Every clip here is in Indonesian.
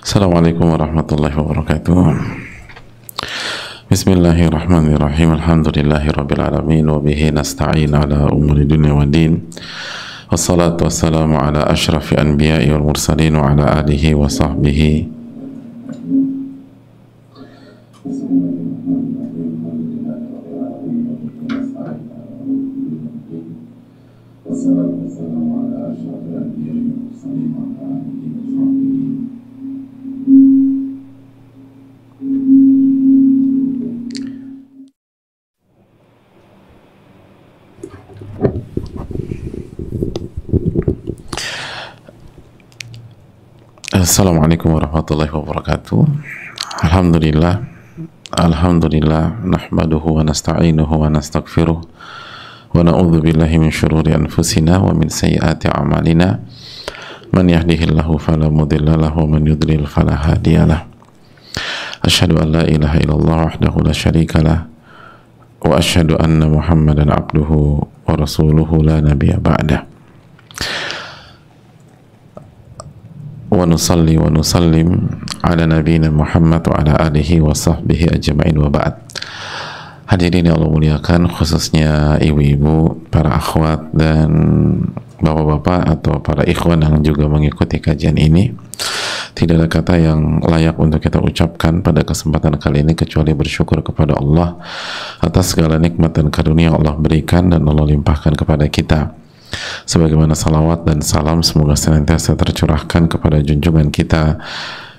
Assalamualaikum warahmatullahi wabarakatuh. Bismillahirrahmanirrahim. Alhamdulillahirabbil alamin wa bihi nasta'in ala umuri dunya waddin. Wassalatu wassalamu ala asyrafil anbiya'i wal mursalin wa ala alihi wa sahbihi. Assalamualaikum warahmatullahi wabarakatuh. Alhamdulillah nahmaduhu wa nasta'inuhu wa nastaghfiruh wa na'udzu billahi min syururi anfusina wa min sayyiati a'malina. Man yahdihillahu fala mudilla lahu wa man yudlil fala hadiyalah. Asyhadu an la ilaha illallah wahdahu la syarika lah wa asyhadu anna Muhammadan abduhu wa rasuluhu la nabiyya ba'dah. Wa nusalli wa nusallim ala nabiyina Muhammad wa ala alihi wa sahbihi ajma'in wa ba'd. Hadirin yang Allah muliakan, khususnya ibu-ibu, para akhwat dan bapak-bapak atau para ikhwan yang juga mengikuti kajian ini, tidak ada kata yang layak untuk kita ucapkan pada kesempatan kali ini kecuali bersyukur kepada Allah atas segala nikmat dan karunia yang Allah berikan dan Allah limpahkan kepada kita. Sebagaimana salawat dan salam semoga senantiasa tercurahkan kepada junjungan kita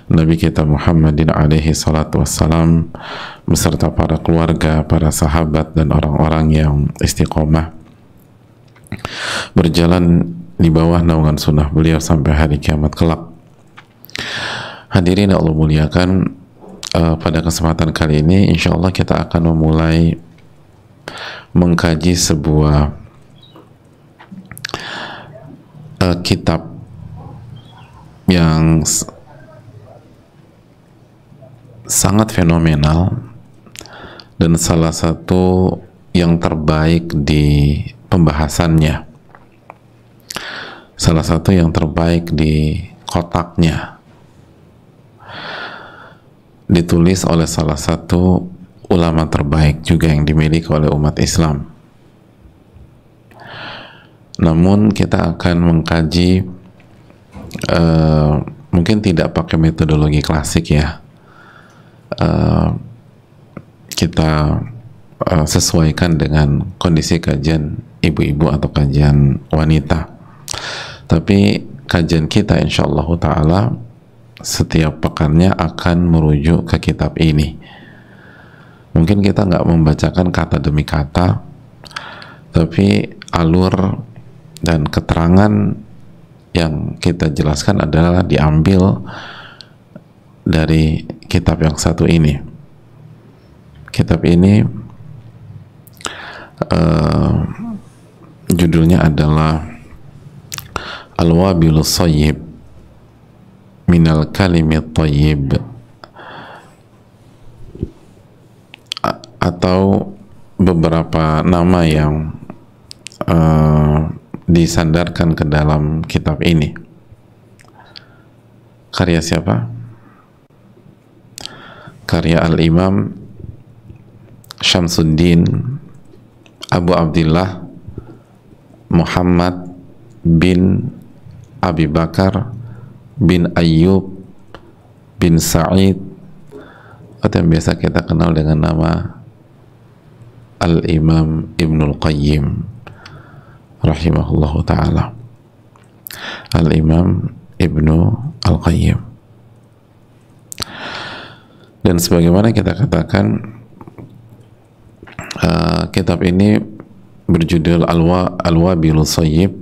Nabi kita Muhammadin alaihi salatu wassalam beserta para keluarga, para sahabat dan orang-orang yang istiqomah berjalan di bawah naungan sunnah beliau sampai hari kiamat kelak. Hadirin yang Allah muliakan, pada kesempatan kali ini insyaallah kita akan memulai mengkaji sebuah kitab yang sangat fenomenal dan salah satu yang terbaik di pembahasannya, salah satu yang terbaik di kotaknya, ditulis oleh salah satu ulama terbaik juga yang dimiliki oleh umat Islam. Namun kita akan mengkaji mungkin tidak pakai metodologi klasik ya, kita sesuaikan dengan kondisi kajian ibu-ibu atau kajian wanita. Tapi kajian kita insyaallah ta'ala setiap pekannya akan merujuk ke kitab ini. Mungkin kita nggak membacakan kata demi kata, tapi alur dan keterangan yang kita jelaskan adalah diambil dari kitab yang satu ini. Kitab ini judulnya adalah Al-Wabilus Shayyib Minal Kalimit Thayyib, atau beberapa nama yang disandarkan ke dalam kitab ini. Karya siapa? Karya Al-Imam Syamsuddin Abu Abdillah Muhammad bin Abi Bakar bin Ayyub bin Sa'id, atau yang biasa kita kenal dengan nama Al-Imam Ibnul Qayyim rahimahullahu ta'ala. Al-Imam Ibnu Al-Qayyim. Dan sebagaimana kita katakan, kitab ini berjudul Al-Wabilus Shayyib,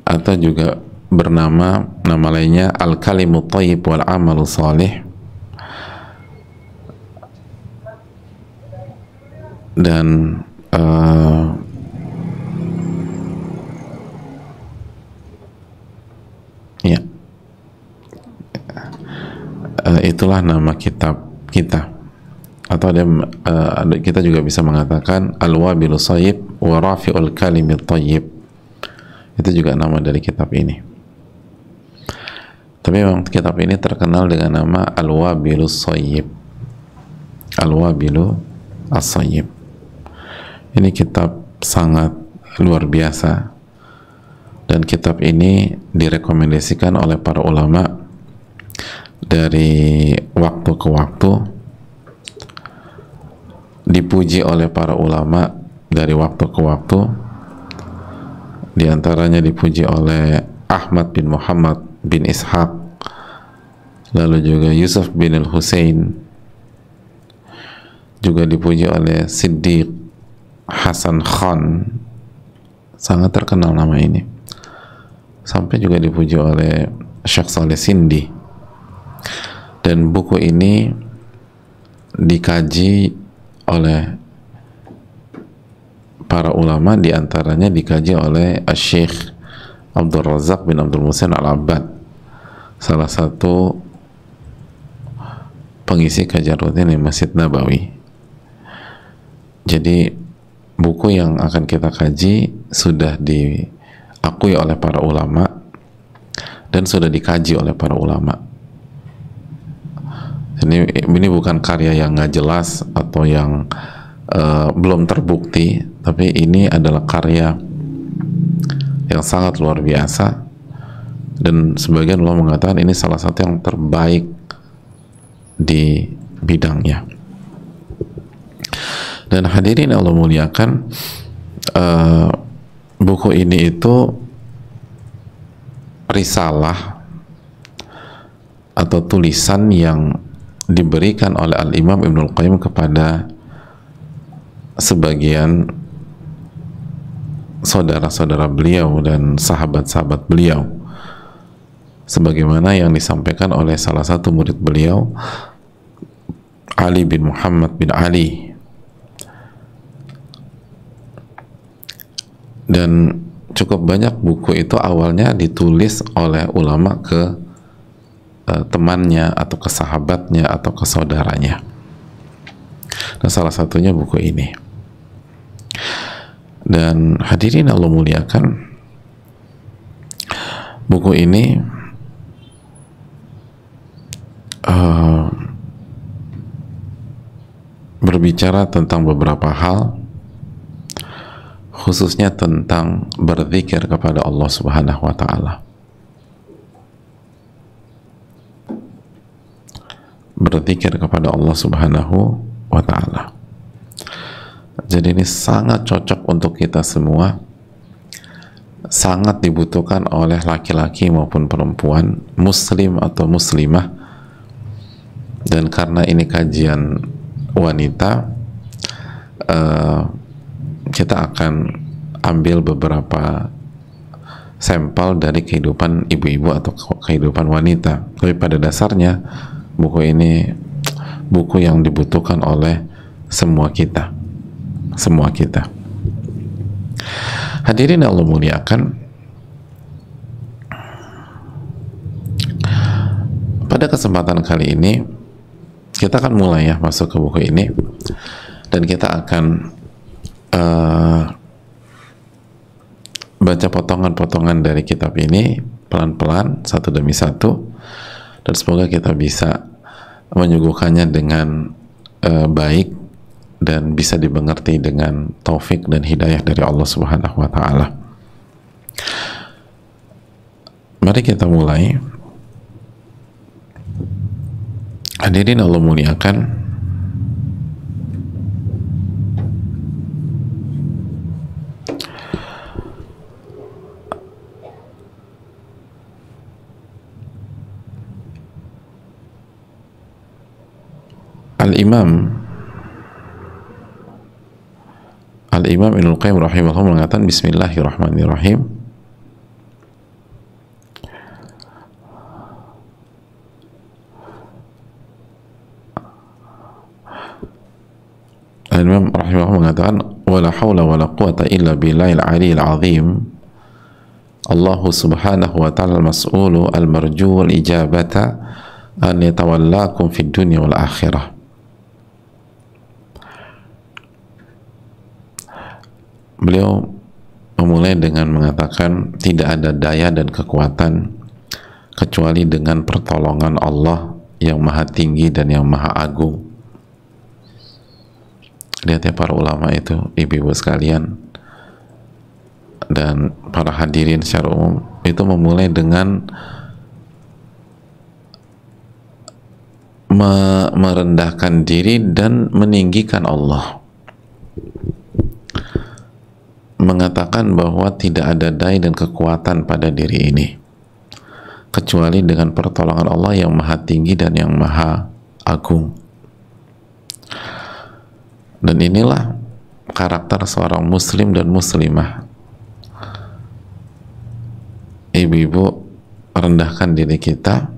atau juga bernama, nama lainnya Al-Kalimut Thayyib wal Amalus Shalih. Dan ya, itulah nama kitab kita. Atau kita juga bisa mengatakan Al-Wabilus Shayyib wa Rafi'ul Kalimit Thayyib. Itu juga nama dari kitab ini. Tapi memang kitab ini terkenal dengan nama Al-Wabilus Shayyib. Al-Wabilu As-Shayyib. Ini kitab sangat luar biasa, dan kitab ini direkomendasikan oleh para ulama dari waktu ke waktu, dipuji oleh para ulama dari waktu ke waktu. Di antaranya dipuji oleh Ahmad bin Muhammad bin Ishaq, lalu juga Yusuf bin al-Husain, juga dipuji oleh Siddiq Hasan Khan, sangat terkenal nama ini, sampai juga dipuji oleh Syekh Saleh Sindi. Dan buku ini dikaji oleh para ulama, diantaranya dikaji oleh Syekh Abdul Razak bin Abdul Muhsin Al-Abbad, salah satu pengisi kajian rutin di Masjid Nabawi. Jadi buku yang akan kita kaji sudah diakui oleh para ulama dan sudah dikaji oleh para ulama. Ini bukan karya yang nggak jelas atau yang belum terbukti, tapi ini adalah karya yang sangat luar biasa, dan sebagian ulama mengatakan ini salah satu yang terbaik di bidangnya. Dan hadirin Allah muliakan, buku ini itu risalah atau tulisan yang diberikan oleh Al-Imam Ibnul Qayyim kepada sebagian saudara-saudara beliau dan sahabat-sahabat beliau, sebagaimana yang disampaikan oleh salah satu murid beliau, Ali bin Muhammad bin Ali. Dan cukup banyak buku itu awalnya ditulis oleh ulama ke temannya atau ke sahabatnya atau ke saudaranya. Nah, salah satunya buku ini. Dan hadirin Allah muliakan, buku ini berbicara tentang beberapa hal, khususnya tentang berzikir kepada Allah Subhanahu wa Ta'ala. Berzikir kepada Allah Subhanahu wa Ta'ala. Jadi ini sangat cocok untuk kita semua, sangat dibutuhkan oleh laki-laki maupun perempuan, muslim atau muslimah. Dan karena ini kajian wanita, kita akan ambil beberapa sampel dari kehidupan ibu-ibu atau kehidupan wanita. Tapi pada dasarnya buku ini buku yang dibutuhkan oleh semua kita. Semua kita. Hadirin Allah muliakan, pada kesempatan kali ini kita akan mulai ya masuk ke buku ini, dan kita akan baca potongan-potongan dari kitab ini pelan-pelan, satu demi satu, dan semoga kita bisa menyuguhkannya dengan baik dan bisa dimengerti dengan taufik dan hidayah dari Allah Subhanahu wa Ta'ala. Mari kita mulai. Hadirin Allah muliakan, Al-Imam Ibnul Qayyim rahimahullah mengatakan, Bismillahirrahmanirrahim. Al-Imam rahimahullah mengatakan, wala hawla wala quwata illa billahil aliyil azim. Allah subhanahu wa ta'ala al-mas'ulu al-marju wal-ijabata an yatawallakum fid dunya wal akhirah. Beliau memulai dengan mengatakan tidak ada daya dan kekuatan kecuali dengan pertolongan Allah yang maha tinggi dan yang maha agung. Lihat ya para ulama itu, ibu-ibu sekalian dan para hadirin secara umum, itu memulai dengan merendahkan diri dan meninggikan Allah, mengatakan bahwa tidak ada daya dan kekuatan pada diri ini kecuali dengan pertolongan Allah yang maha tinggi dan yang maha agung. Dan inilah karakter seorang muslim dan muslimah. Ibu-ibu, rendahkan diri kita,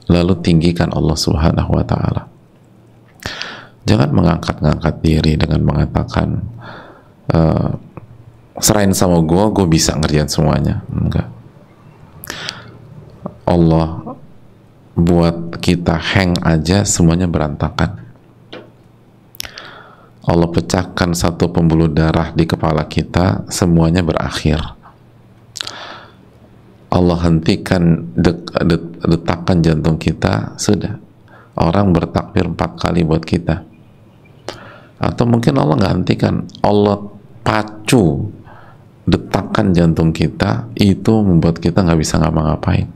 lalu tinggikan Allah Subhanahu wa ta'ala. Jangan mengangkat-ngangkat diri dengan mengatakan serahin sama gue bisa ngerjain semuanya. Enggak. Allah buat kita hang aja semuanya berantakan. Allah pecahkan satu pembuluh darah di kepala kita, semuanya berakhir. Allah hentikan detakan jantung kita, sudah. Orang bertakbir 4 kali buat kita. Atau mungkin Allah nggak hentikan, Allah pacu detakan jantung kita, itu membuat kita nggak bisa ngapa-ngapain.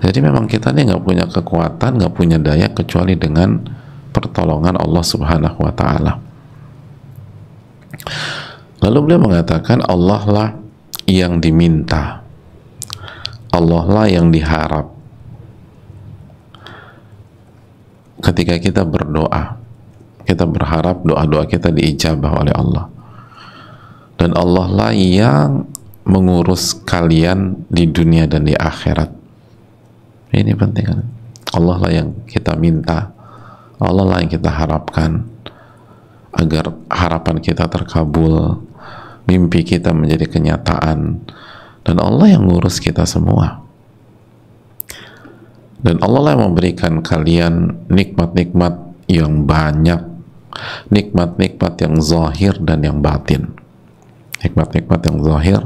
Jadi memang kita ini nggak punya kekuatan, nggak punya daya kecuali dengan pertolongan Allah Subhanahu wa ta'ala. Lalu beliau mengatakan, Allah lah yang diminta, Allah lah yang diharap ketika kita berdoa. Kita berharap doa-doa kita diijabah oleh Allah, dan Allah lah yang mengurus kalian di dunia dan di akhirat. Ini penting kan? Allah lah yang kita minta, Allah lah yang kita harapkan agar harapan kita terkabul, mimpi kita menjadi kenyataan, dan Allah yang ngurus kita semua. Dan Allah lah yang memberikan kalian nikmat-nikmat yang banyak, nikmat-nikmat yang zahir dan yang batin, nikmat-nikmat yang zahir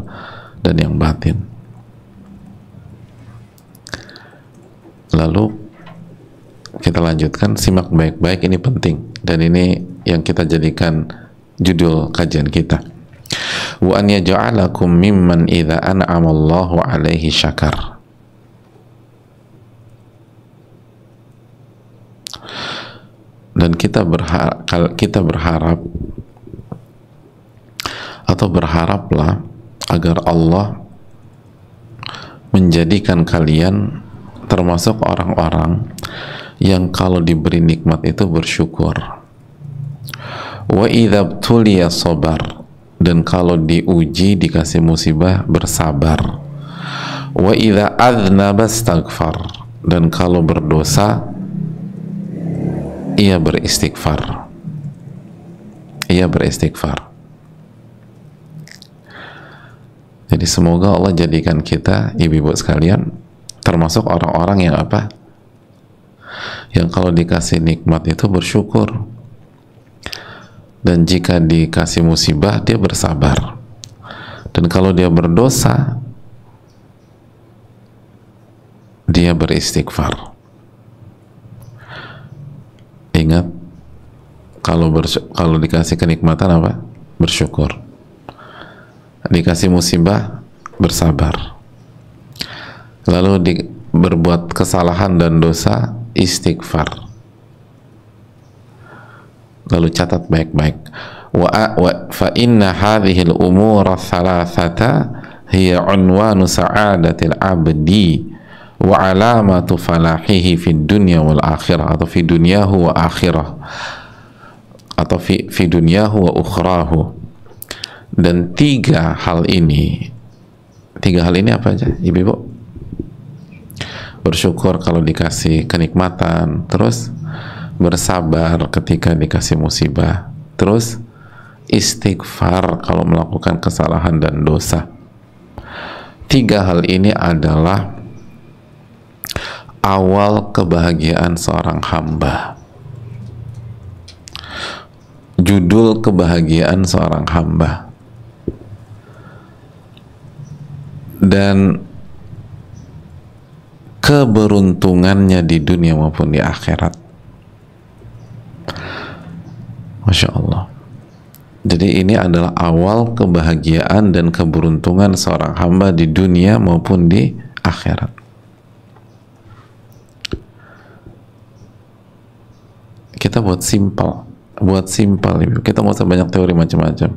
dan yang batin. Lalu kita lanjutkan, simak baik-baik, ini penting dan ini yang kita jadikan judul kajian kita. Wa an yaj'alakum mimman idza an'ama Allahu 'alaihi syakar. Dan kita berharap atau berharaplah agar Allah menjadikan kalian termasuk orang-orang yang kalau diberi nikmat itu bersyukur. Wa idza btuliya sabar, dan kalau diuji dikasih musibah bersabar. Wa idza adznaba astaghfar, dan kalau berdosa ia beristighfar. Ia beristighfar. Jadi semoga Allah jadikan kita, ibu-ibu sekalian, termasuk orang-orang yang apa? Yang kalau dikasih nikmat itu bersyukur, dan jika dikasih musibah dia bersabar, dan kalau dia berdosa dia beristighfar. Ingat, kalau dikasih kenikmatan apa? Bersyukur. Dikasih musibah bersabar. Lalu berbuat kesalahan dan dosa, istighfar. Lalu catat baik-baik. Fa inna hadhihi al-umura thalathata hiya unwanu sa'adatil abdi wa alamatu falahihi fid dunya wal akhirah, atau fi dunyahu wa akhirah, atau fi dunyahu wa ukhrahu. Dan tiga hal ini apa aja, ibu-ibu? Bersyukur kalau dikasih kenikmatan, terus bersabar ketika dikasih musibah, terus istighfar kalau melakukan kesalahan dan dosa. Tiga hal ini adalah awal kebahagiaan seorang hamba. Judul kebahagiaan seorang hamba. Dan keberuntungannya di dunia maupun di akhirat. Masya Allah. Jadi ini adalah awal kebahagiaan dan keberuntungan seorang hamba di dunia maupun di akhirat. Kita buat simpel, kita nggak usah banyak teori macam-macam.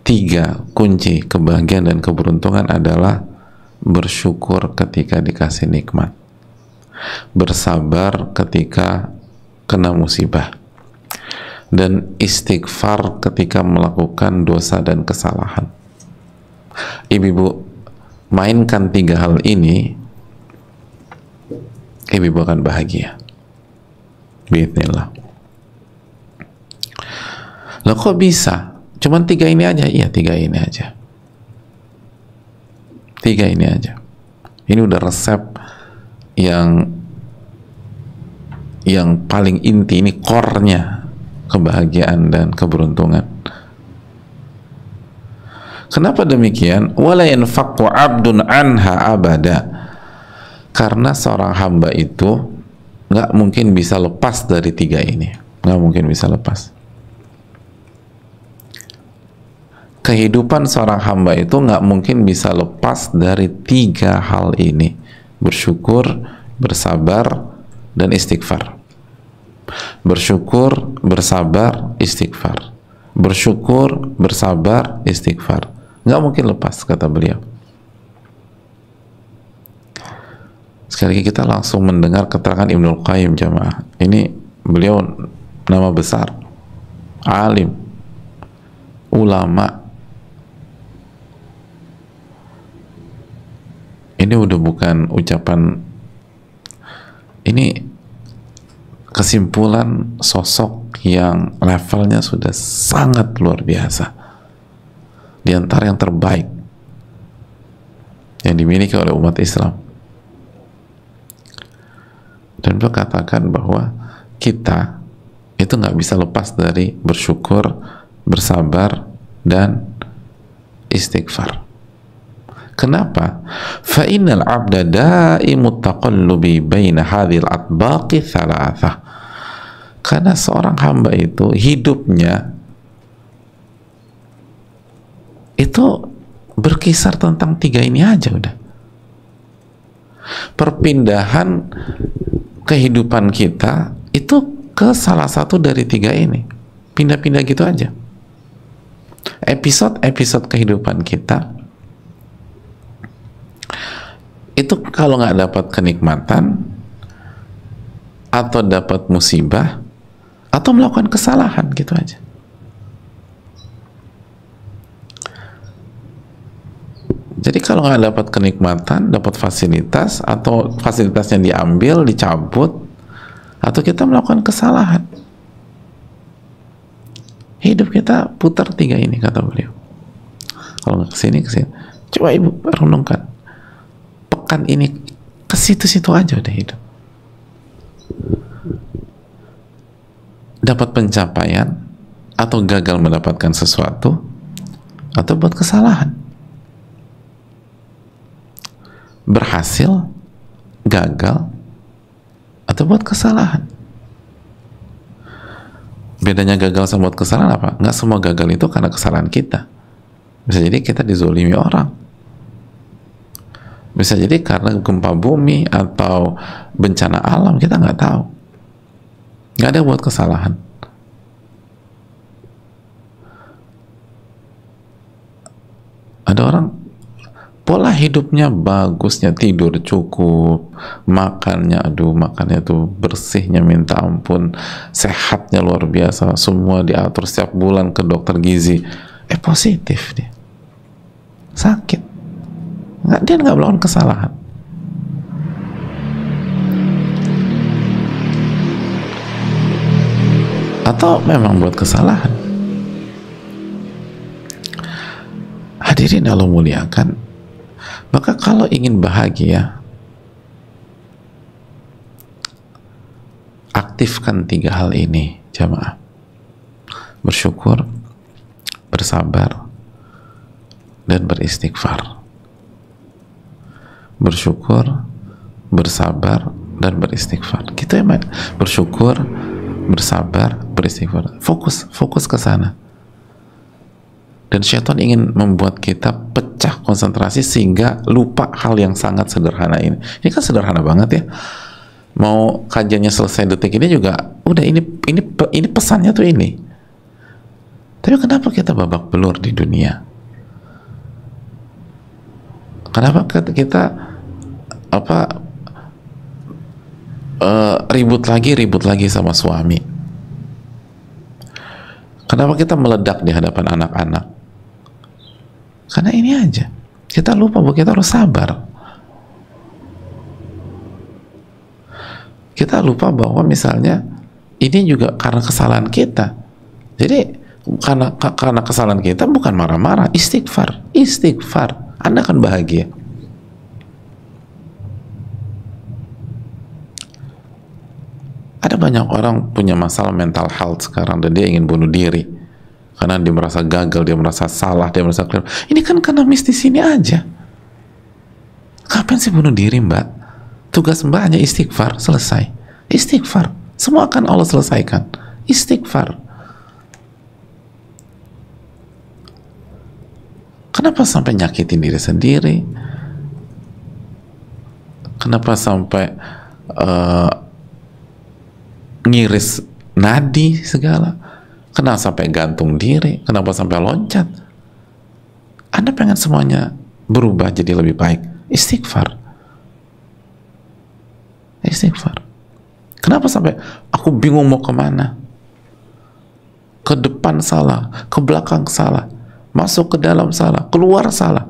3 kunci kebahagiaan dan keberuntungan adalah bersyukur ketika dikasih nikmat, bersabar ketika kena musibah, dan istighfar ketika melakukan dosa dan kesalahan. Ibu-ibu mainkan 3 hal ini, ibu-ibu akan bahagia biidznillah. Lah kok bisa? Cuman 3 ini aja? Iya, 3 ini aja. 3 ini aja. Ini udah resep yang paling inti, ini core-nya kebahagiaan dan keberuntungan. Kenapa demikian? Wala yanfaqu 'abdun anha abada. Karena seorang hamba itu nggak mungkin bisa lepas dari 3 ini. Nggak mungkin bisa lepas. Kehidupan seorang hamba itu nggak mungkin bisa lepas dari 3 hal ini: bersyukur, bersabar, dan istighfar. Bersyukur, bersabar, istighfar. Bersyukur, bersabar, istighfar. Nggak mungkin lepas, kata beliau. Sekali lagi kita langsung mendengar keterangan Ibnul Qayyim, jamaah. Ini beliau nama besar, alim, ulama. Ini udah bukan ucapan, ini kesimpulan sosok yang levelnya sudah sangat luar biasa, di antara yang terbaik yang dimiliki oleh umat Islam. Dan beliau katakan bahwa kita itu nggak bisa lepas dari bersyukur, bersabar, dan istighfar. Kenapa? Fa'innal abda da'imu taqallubi baina hadhil atbaqi thalathah. Karena seorang hamba itu hidupnya itu berkisar tentang 3 ini aja udah. Perpindahan kehidupan kita itu ke salah satu dari 3 ini. Pindah-pindah gitu aja. Episode-episode kehidupan kita itu kalau nggak dapat kenikmatan atau dapat musibah atau melakukan kesalahan gitu aja. Jadi kalau nggak dapat kenikmatan, dapat fasilitas, atau fasilitasnya diambil, dicabut, atau kita melakukan kesalahan, hidup kita putar 3 ini, kata beliau. Kalau nggak kesini, coba ibu renungkan. Pekan ini ke situ-situ aja udah hidup. Dapat pencapaian atau gagal mendapatkan sesuatu, atau buat kesalahan. Berhasil, gagal, atau buat kesalahan. Bedanya gagal sama buat kesalahan apa? Nggak semua gagal itu karena kesalahan kita. Bisa jadi kita dizolimi orang. Bisa jadi karena gempa bumi atau bencana alam, kita nggak tahu. Nggak ada buat kesalahan. Ada orang pola hidupnya bagusnya, tidur cukup, makannya, makannya tuh bersihnya minta ampun, sehatnya luar biasa, semua diatur, setiap bulan ke dokter gizi, positif dia, sakit, dia nggak melakukan kesalahan. Atau memang buat kesalahan. Hadirin Allah muliakan, maka kalau ingin bahagia, aktifkan 3 hal ini, jamaah. Bersyukur, bersabar, dan beristighfar. Bersyukur, bersabar, dan beristighfar. Kita yang bersyukur, bersabar, beristighfar. Fokus ke sana. Dan syaitan ingin membuat kita pecah konsentrasi sehingga lupa hal yang sangat sederhana ini. Ini kan sederhana banget ya. Mau kajiannya selesai detik ini juga udah, ini pesannya tuh ini. Tapi kenapa kita babak belur di dunia? Kenapa kita ribut lagi sama suami? Kenapa kita meledak di hadapan anak-anak? Karena ini aja, kita lupa bahwa kita harus sabar. Kita lupa bahwa misalnya ini juga karena kesalahan kita. Jadi karena kesalahan kita bukan marah-marah, istighfar. Anda akan bahagia. Ada banyak orang punya masalah mental health sekarang dan dia ingin bunuh diri karena dia merasa gagal, dia merasa salah, dia merasa keliru. Ini kan karena mistis ini aja. Kapan sih bunuh diri, Mbak? Tugas Mbak hanya istighfar, selesai. Istighfar, semua akan Allah selesaikan. Istighfar. Kenapa sampai nyakitin diri sendiri? Kenapa sampai ngiris nadi segala? Kenapa sampai gantung diri? Kenapa sampai loncat? Anda pengen semuanya berubah jadi lebih baik. Istighfar. Kenapa sampai aku bingung mau kemana? Ke depan salah, ke belakang salah, masuk ke dalam salah, keluar salah.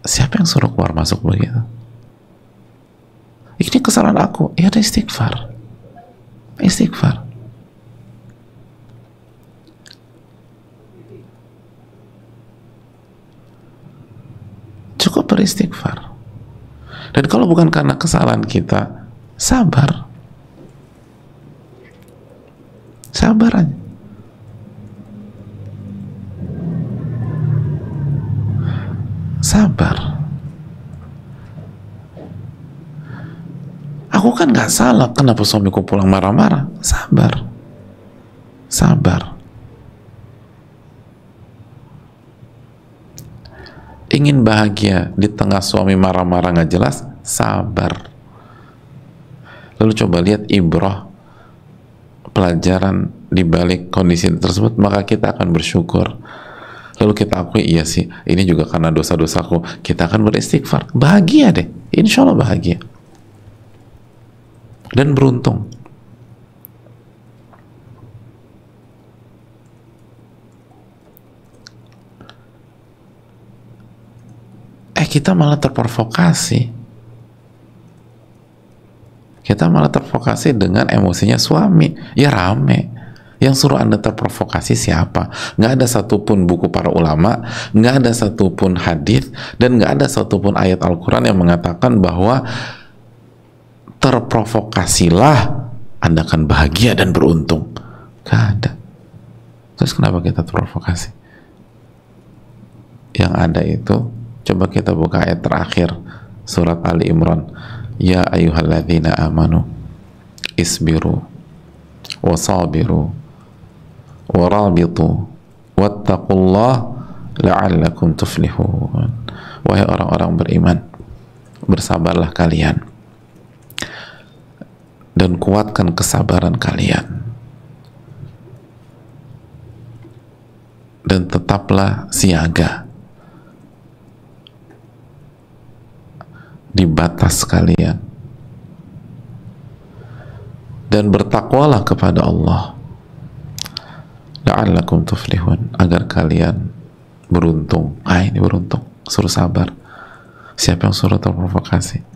Siapa yang suruh keluar masuk begitu? Ini kesalahan aku. Ya ada istighfar. Cukup beristighfar. Dan kalau bukan karena kesalahan kita, sabar aja. Sabar. Aku kan nggak salah, kenapa suamiku pulang marah-marah? Sabar. Ingin bahagia di tengah suami marah-marah nggak jelas, sabar. Lalu coba lihat ibrah, pelajaran di balik kondisi tersebut, maka kita akan bersyukur. Lalu kita akui, iya sih, ini juga karena dosa-dosaku. Kita akan beristighfar. Bahagia deh, insya Allah bahagia. Dan beruntung. Kita malah terprovokasi. Kita malah terprovokasi dengan emosinya suami. Ya rame. Yang suruh Anda terprovokasi siapa? Nggak ada satupun buku para ulama, nggak ada satupun hadis, dan nggak ada satupun ayat Al-Quran yang mengatakan bahwa terprovokasilah Anda akan bahagia dan beruntung. Nggak ada. Terus kenapa kita terprovokasi? Yang ada itu, coba kita buka ayat terakhir surat Ali Imran. Ya ayyuhalladzina amanu isbiru wasabiru warabitu wattaqullah la'allakum tuflihun. Wahai orang-orang beriman, bersabarlah kalian dan kuatkan kesabaran kalian, dan tetaplah siaga di batas kalian, dan bertakwalah kepada Allah la'allakum tuflihun, agar kalian beruntung. Ini beruntung, suruh sabar. Siapa yang suruh terprovokasi?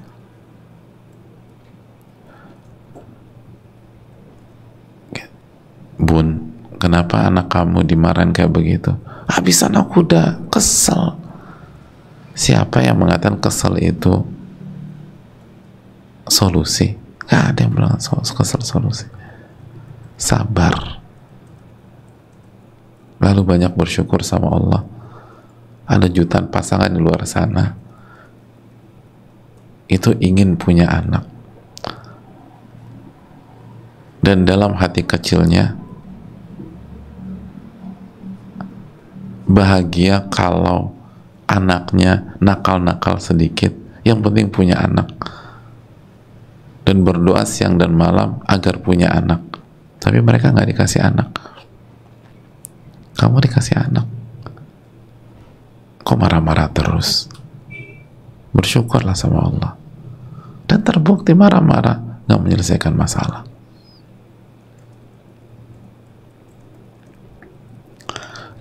Bun, kenapa anak kamu dimarahin kayak begitu? Habisan aku udah kesel. Siapa yang mengatakan kesel itu solusi? Gak ada yang bilang kesel solusi. Sabar. Lalu banyak bersyukur sama Allah. Ada jutaan pasangan di luar sana itu ingin punya anak, dan dalam hati kecilnya bahagia kalau anaknya nakal-nakal sedikit, yang penting punya anak, dan berdoa siang dan malam agar punya anak. Tapi mereka nggak dikasih anak. Kamu dikasih anak, kok marah-marah terus? Bersyukurlah sama Allah. Dan terbukti marah-marah nggak menyelesaikan masalah.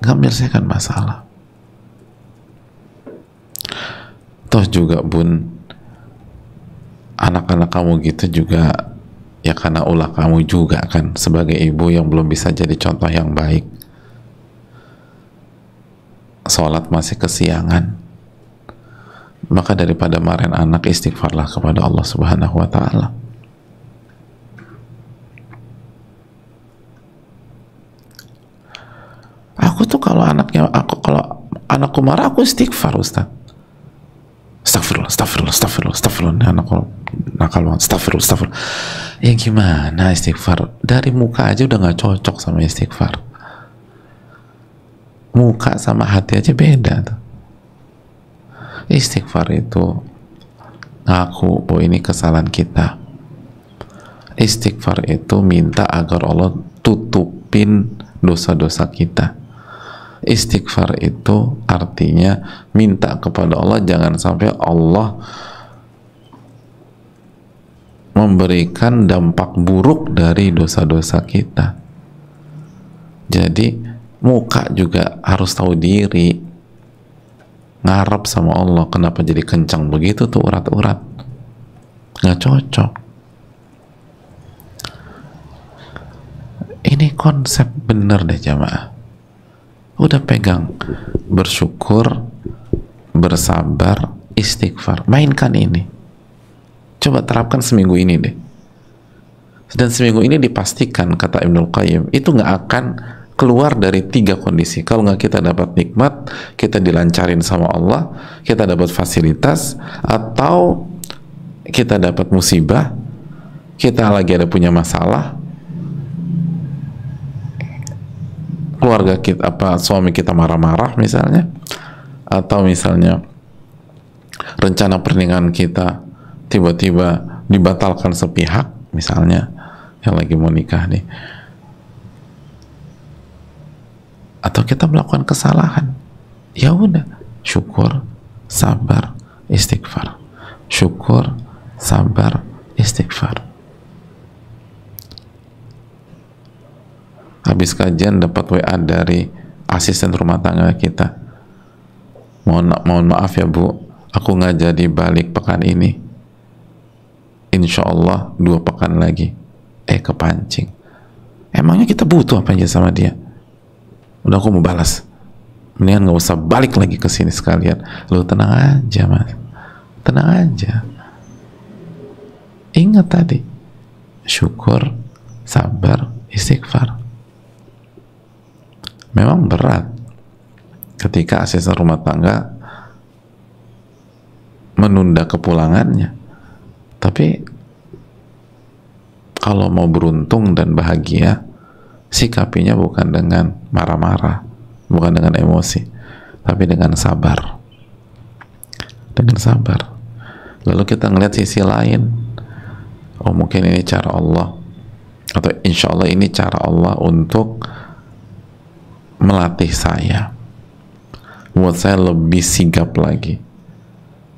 Nggak menyelesaikan masalah. Toh juga bun, anak-anak kamu gitu juga ya karena ulah kamu juga kan, sebagai ibu yang belum bisa jadi contoh yang baik. Sholat masih kesiangan, maka daripada marahin anak, istighfarlah kepada Allah Subhanahu wa ta'ala. Kalau anakku marah, aku istighfar, Ustaz. Astagfirullah, anakku nakal banget, astagfirullah. Ya gimana istighfar? Dari muka aja udah gak cocok sama istighfar. Muka sama hati aja beda tuh. Istighfar itu ngaku bahwa ini kesalahan kita. Istighfar itu minta agar Allah tutupin dosa-dosa kita. Istighfar itu artinya minta kepada Allah jangan sampai Allah memberikan dampak buruk dari dosa-dosa kita. Jadi muka juga harus tahu diri, ngarep sama Allah. Kenapa jadi kencang begitu tuh urat-urat? Nggak cocok. Ini konsep bener deh jamaah. Udah pegang, bersyukur, bersabar, istighfar. Mainkan ini. Coba terapkan seminggu ini deh. Dan seminggu ini dipastikan, kata Ibnul Qayyim, itu nggak akan keluar dari 3 kondisi. Kalau nggak kita dapat nikmat, kita dilancarin sama Allah, kita dapat fasilitas, atau kita dapat musibah, kita lagi ada punya masalah, keluarga kita, suami kita marah-marah misalnya, atau misalnya rencana pernikahan kita tiba-tiba dibatalkan sepihak, misalnya yang lagi mau nikah nih, atau kita melakukan kesalahan, ya udah syukur, sabar, istighfar. Syukur, sabar, istighfar. Habis kajian dapat WA dari asisten rumah tangga kita, mohon maaf ya Bu, aku nggak jadi balik pekan ini, insya Allah 2 pekan lagi. Kepancing. Emangnya kita butuh apa aja sama dia? Udah aku mau balas, mendingan nggak usah balik lagi ke sini sekalian. Lu tenang aja mas, tenang aja. Ingat tadi, syukur, sabar, istighfar. Memang berat ketika asisten rumah tangga menunda kepulangannya, tapi kalau mau beruntung dan bahagia, sikapinya bukan dengan marah-marah, bukan dengan emosi, tapi dengan sabar. Dengan sabar. Lalu kita ngeliat sisi lain, oh mungkin ini cara Allah, atau insya Allah ini cara Allah untuk melatih saya, buat saya lebih sigap lagi,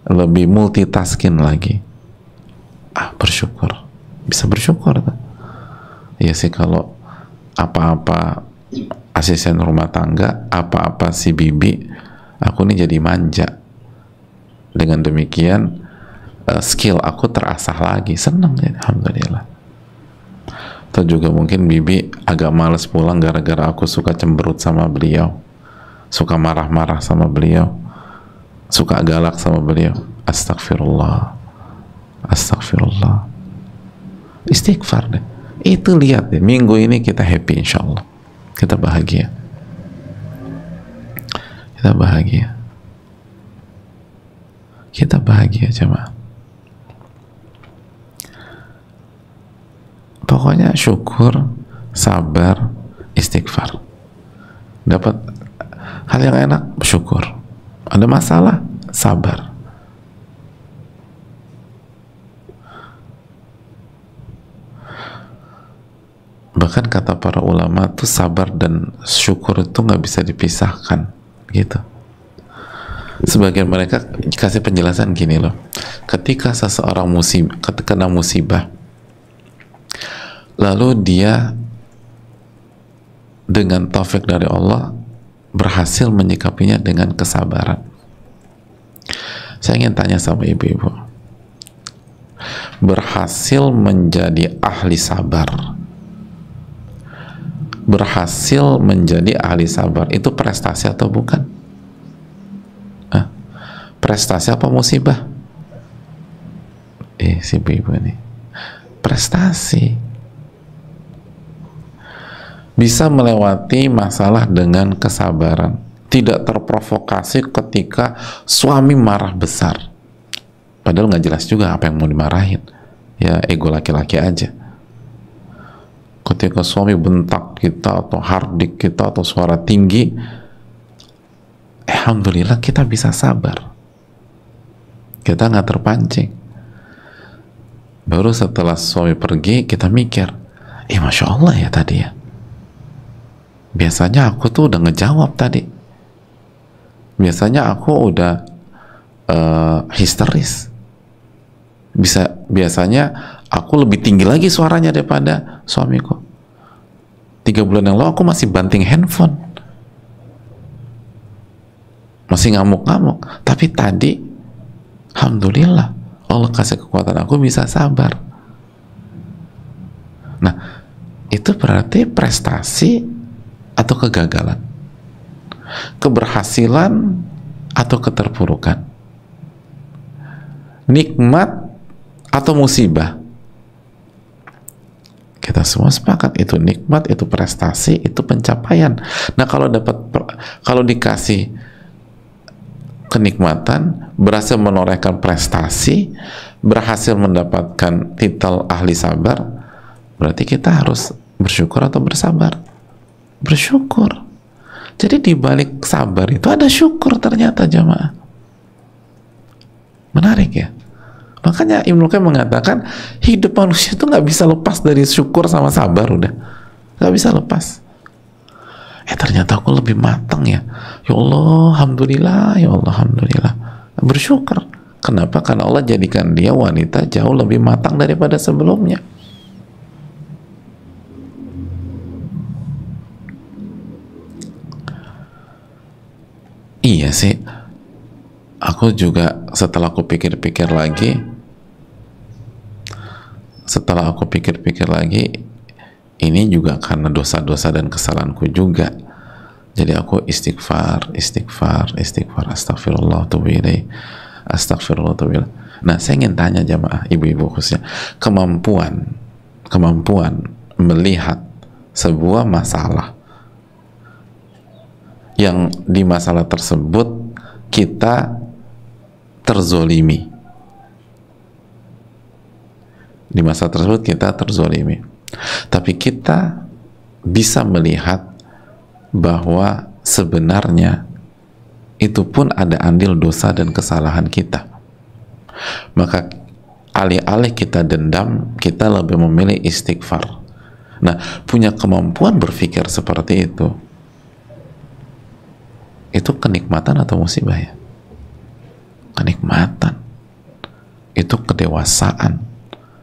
lebih multitasking lagi. Bersyukur. Bisa bersyukur tuh. Ya sih, kalau apa-apa asisten rumah tangga, apa-apa si bibi, aku nih jadi manja. Dengan demikian skill aku terasah lagi, senang ya, alhamdulillah. Atau juga mungkin bibi agak males pulang gara-gara aku suka cemberut sama beliau, suka marah-marah sama beliau, suka galak sama beliau. Astagfirullah, astagfirullah, istighfar deh. Itu lihat deh, minggu ini kita happy, insya Allah kita bahagia, kita bahagia, kita bahagia jemaah. pokoknya syukur, sabar, istighfar. Dapat hal yang enak, bersyukur. Ada masalah, sabar. Bahkan kata para ulama tuh sabar dan syukur itu nggak bisa dipisahkan, gitu. Sebagian mereka kasih penjelasan gini loh, ketika seseorang kena musibah, lalu dia dengan taufik dari Allah berhasil menyikapinya dengan kesabaran. Saya ingin tanya sama ibu-ibu, berhasil menjadi ahli sabar, berhasil menjadi ahli sabar itu prestasi atau bukan? Prestasi apa musibah? Si ibu ini prestasi. Bisa melewati masalah dengan kesabaran, tidak terprovokasi ketika suami marah besar, padahal nggak jelas juga apa yang mau dimarahin, ya ego laki-laki aja. Ketika suami bentak kita atau hardik kita atau suara tinggi, alhamdulillah kita bisa sabar, kita nggak terpancing. Baru setelah suami pergi kita mikir, Masya Allah ya tadi ya, biasanya aku tuh udah ngejawab tadi, biasanya aku udah histeris, biasanya aku lebih tinggi lagi suaranya daripada suamiku. 3 bulan yang lalu aku masih banting handphone, masih ngamuk-ngamuk, tapi tadi alhamdulillah Allah kasih kekuatan aku bisa sabar. Nah, itu berarti prestasi atau kegagalan, keberhasilan atau keterpurukan, nikmat atau musibah. Kita semua sepakat itu nikmat, itu prestasi, itu pencapaian. Nah, kalau dikasih kenikmatan, berhasil menorehkan prestasi, berhasil mendapatkan titel ahli sabar, berarti kita harus bersyukur atau bersabar? Bersyukur. Jadi di balik sabar itu ada syukur ternyata, jamaah. Menarik ya. Makanya Ibnu Qayyim mengatakan hidup manusia itu nggak bisa lepas dari syukur sama sabar, udah nggak bisa lepas. Ternyata aku lebih matang ya. Ya Allah, alhamdulillah, ya Allah, alhamdulillah. Bersyukur. Kenapa? Karena Allah jadikan dia wanita jauh lebih matang daripada sebelumnya. Iya sih, aku juga setelah aku pikir-pikir lagi, ini juga karena dosa-dosa dan kesalahanku juga. Jadi aku istighfar, astagfirullah, astagfirullah. Nah, saya ingin tanya jamaah, ibu-ibu khususnya, kemampuan melihat sebuah masalah yang di masalah tersebut kita terzolimi, di masa tersebut kita terzolimi, tapi kita bisa melihat bahwa sebenarnya itu pun ada andil dosa dan kesalahan kita. Maka alih-alih kita dendam, kita lebih memilih istighfar. Nah, punya kemampuan berpikir seperti itu kenikmatan atau musibah ya? Kenikmatan. Itu kedewasaan,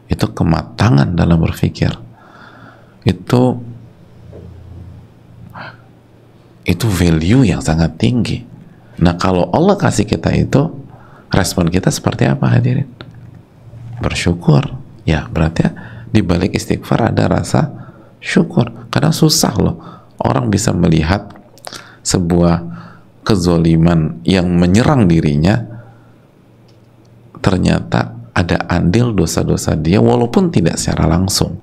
itu kematangan dalam berpikir, itu value yang sangat tinggi. Nah, kalau Allah kasih kita itu, respon kita seperti apa hadirin? Bersyukur. Ya, berarti di balik istighfar ada rasa syukur. Karena susah loh orang bisa melihat sebuah kezoliman yang menyerang dirinya, ternyata ada andil dosa-dosa dia walaupun tidak secara langsung.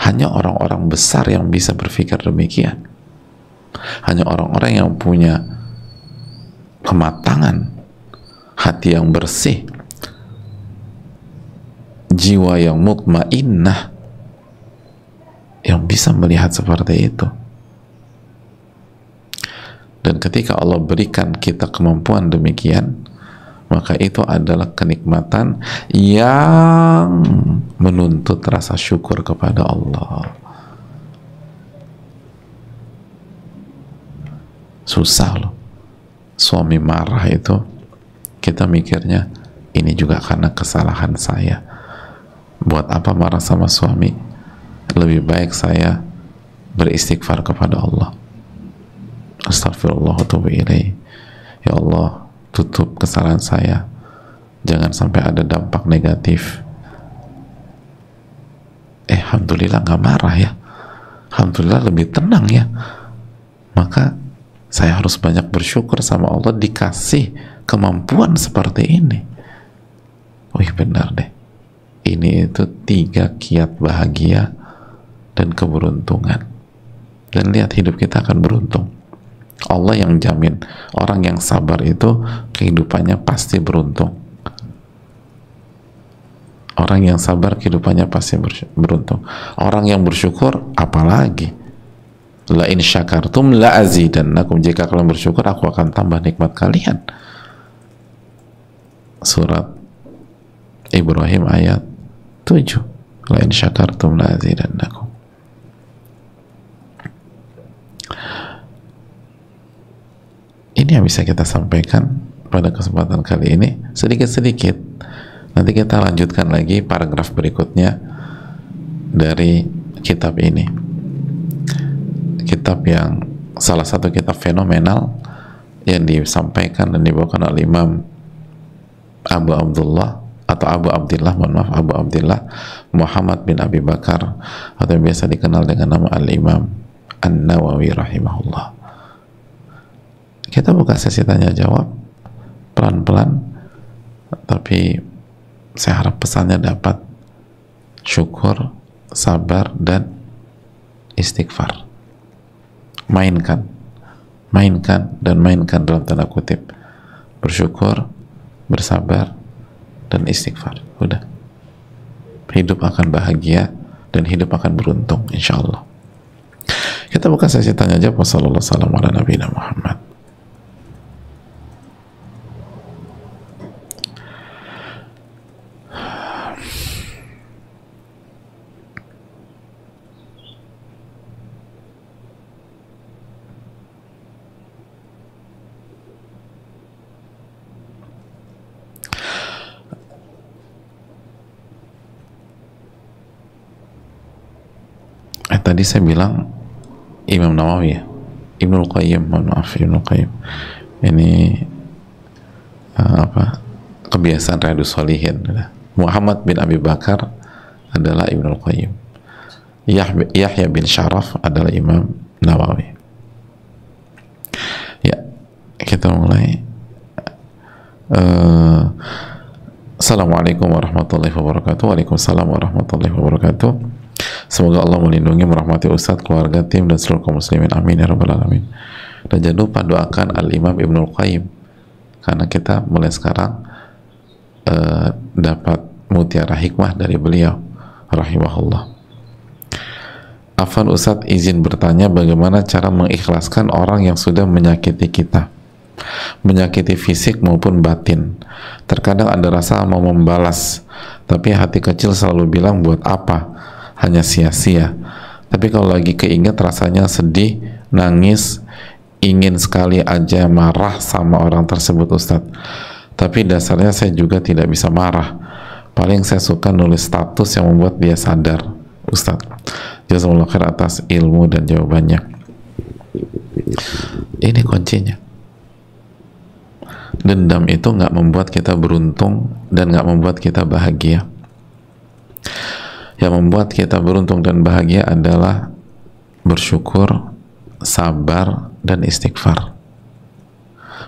Hanya orang-orang besar yang bisa berpikir demikian. Hanya orang-orang yang punya kematangan, hati yang bersih, jiwa yang mutmainnah, yang bisa melihat seperti itu. Dan ketika Allah berikan kita kemampuan demikian, maka itu adalah kenikmatan yang menuntut rasa syukur kepada Allah. Susah loh. Suami marah itu, kita mikirnya ini juga karena kesalahan saya. Buat apa marah sama suami? Lebih baik saya beristighfar kepada Allah. Astagfirullah wa atubu ilaih. Ya Allah, tutup kesalahan saya, jangan sampai ada dampak negatif. Alhamdulillah nggak marah ya, alhamdulillah lebih tenang ya. Maka saya harus banyak bersyukur sama Allah dikasih kemampuan seperti ini. Wih, benar deh, ini itu 3 kiat bahagia dan keberuntungan. Dan lihat, hidup kita akan beruntung. Allah yang jamin orang yang sabar itu kehidupannya pasti beruntung. Orang yang sabar kehidupannya pasti beruntung. Orang yang bersyukur apalagi. La in syakartum la azidannakum, jika kalian bersyukur aku akan tambah nikmat kalian. Surat Ibrahim ayat 7. La in syakartum la azidannakum. Ini yang bisa kita sampaikan pada kesempatan kali ini, sedikit-sedikit. Nanti kita lanjutkan lagi paragraf berikutnya dari kitab ini. Kitab yang salah satu kitab fenomenal yang disampaikan dan dibawakan oleh Imam Abu Abdullah Muhammad bin Abi Bakar, atau yang biasa dikenal dengan nama Al-Imam An-Nawawi rahimahullah. Kita buka sesi tanya jawab pelan-pelan, tapi saya harap pesannya dapat: syukur, sabar, dan istighfar. Mainkan dan mainkan dalam tanda kutip. Bersyukur, bersabar, dan istighfar. Udah, hidup akan bahagia dan hidup akan beruntung insyaallah. Kita buka sesi tanya jawab. Wassalamualaikum warahmatullahi wabarakatuh. Tadi saya bilang Imam Nawawi ya, Ibnul Qayyim, mohon maaf, Ibnul Qayyim ini kebiasaan Riyadhus Shalihin. Muhammad bin Abi Bakar adalah Ibnul Qayyim, Yahya bin Syaraf adalah Imam Nawawi. Ya, kita mulai. Assalamualaikum warahmatullahi wabarakatuh. Waalaikumsalam warahmatullahi wabarakatuh. Semoga Allah melindungi, merahmati Ustadz, keluarga, tim, dan seluruh kaum muslimin. Amin ya rabbal alamin. Dan jangan lupa doakan Al-Imam Ibnul Qayyim, karena kita mulai sekarang dapat mutiara hikmah dari beliau rahimahullah. Afwan Ustadz, izin bertanya, bagaimana cara mengikhlaskan orang yang sudah menyakiti kita, menyakiti fisik maupun batin? Terkadang ada rasa mau membalas, tapi hati kecil selalu bilang buat apa, hanya sia-sia. Tapi kalau lagi keinget rasanya sedih, nangis, ingin sekali aja marah sama orang tersebut Ustadz. Tapi dasarnya saya juga tidak bisa marah, paling saya suka nulis status yang membuat dia sadar Ustadz. Jazakallahu khair atas ilmu dan jawabannya. Ini kuncinya. Dendam itu nggak membuat kita beruntung dan nggak membuat kita bahagia. Yang membuat kita beruntung dan bahagia adalah bersyukur, sabar, dan istighfar.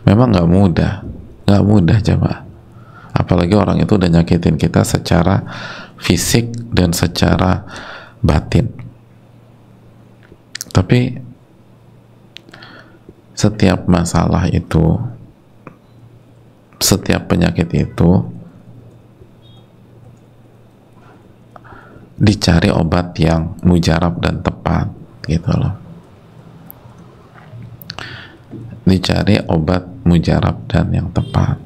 Memang nggak mudah jamaah. Apalagi orang itu udah nyakitin kita secara fisik dan secara batin. Tapi setiap masalah itu, setiap penyakit itu dicari obat yang mujarab dan tepat gitu loh. Dicari obat mujarab dan yang tepat.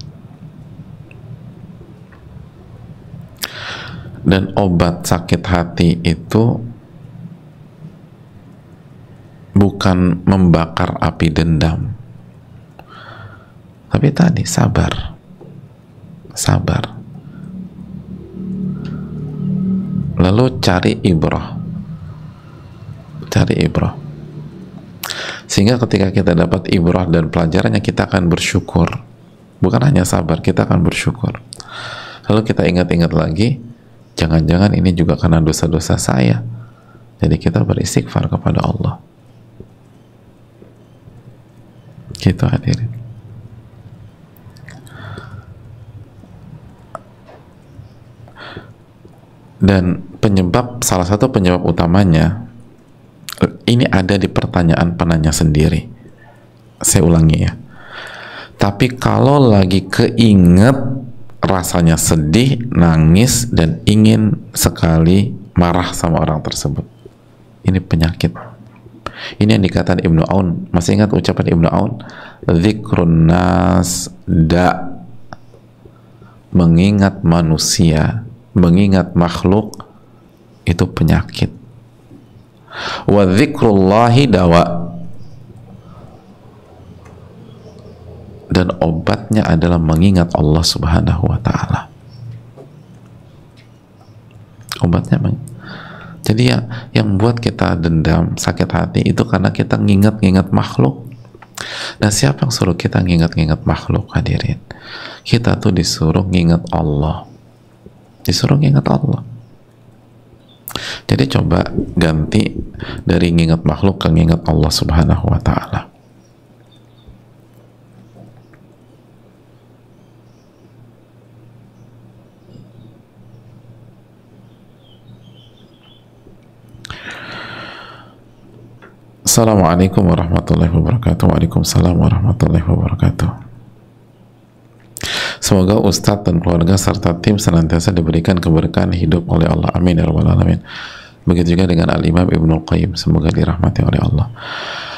Dan obat sakit hati itu bukan membakar api dendam, tapi tadi sabar. Lalu cari ibrah, sehingga ketika kita dapat ibrah dan pelajarannya, kita akan bersyukur. Bukan hanya sabar, kita akan bersyukur. Lalu kita ingat-ingat lagi, jangan-jangan ini juga karena dosa-dosa saya, jadi kita beristighfar kepada Allah. Gitu hadirin. Dan salah satu penyebab utamanya ini ada di pertanyaan penanya sendiri. Saya ulangi ya. Tapi kalau lagi keinget rasanya sedih, nangis, dan ingin sekali marah sama orang tersebut, ini penyakit. Ini yang dikatakan Ibnu Aun. Masih ingat ucapan Ibnu Aun? Dzikrun nas da, mengingat manusia, mengingat makhluk itu penyakit. Wa dzikrullahi dawa, dan obatnya adalah mengingat Allah Subhanahu wa ta'ala. Obatnya jadi yang buat kita dendam, sakit hati itu karena kita nginget-nginget makhluk. Nah, siapa yang suruh kita nginget-nginget makhluk hadirin? Kita tuh disuruh nginget Allah. Disuruh nginget Allah. Jadi coba ganti dari nginget makhluk ke nginget Allah Subhanahu wa ta'ala. Assalamualaikum warahmatullahi wabarakatuh. Waalaikumsalam warahmatullahi wabarakatuh. Semoga Ustadz dan keluarga serta tim senantiasa diberikan keberkahan hidup oleh Allah. Amin ya rabbal alamin. Begitu juga dengan Al-Imam Ibnul Qayyim, semoga dirahmati oleh Allah.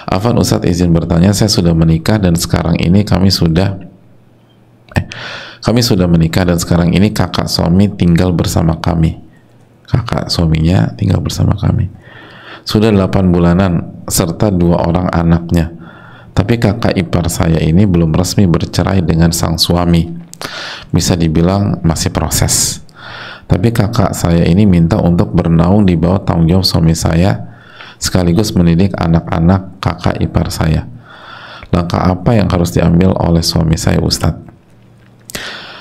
Afan Ustadz, izin bertanya, saya sudah menikah dan sekarang ini kami sudah menikah dan sekarang ini kakak suami tinggal bersama kami. Kakak suaminya tinggal bersama kami. Sudah 8 bulanan serta 2 orang anaknya. Tapi kakak ipar saya ini belum resmi bercerai dengan sang suami. Bisa dibilang masih proses. Tapi kakak saya ini minta untuk bernaung di bawah tanggung jawab suami saya, sekaligus mendidik anak-anak kakak ipar saya. Langkah apa yang harus diambil oleh suami saya, Ustadz?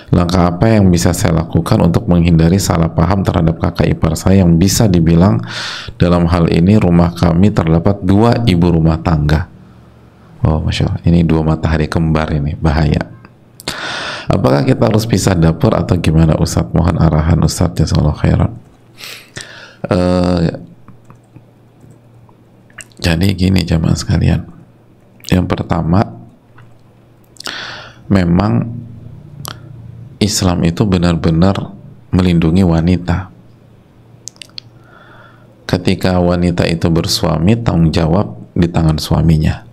Langkah apa yang bisa saya lakukan untuk menghindari salah paham terhadap kakak ipar saya yang bisa dibilang dalam hal ini rumah kami terdapat 2 ibu rumah tangga. Oh, Masya Allah, ini 2 matahari kembar, ini bahaya. Apakah kita harus pisah dapur atau gimana, Ustadz? Mohon arahan Ustadz, jazakallahu khairan. Jadi gini jamaah sekalian, yang pertama, memang Islam itu benar-benar melindungi wanita. Ketika wanita itu bersuami, tanggung jawab di tangan suaminya.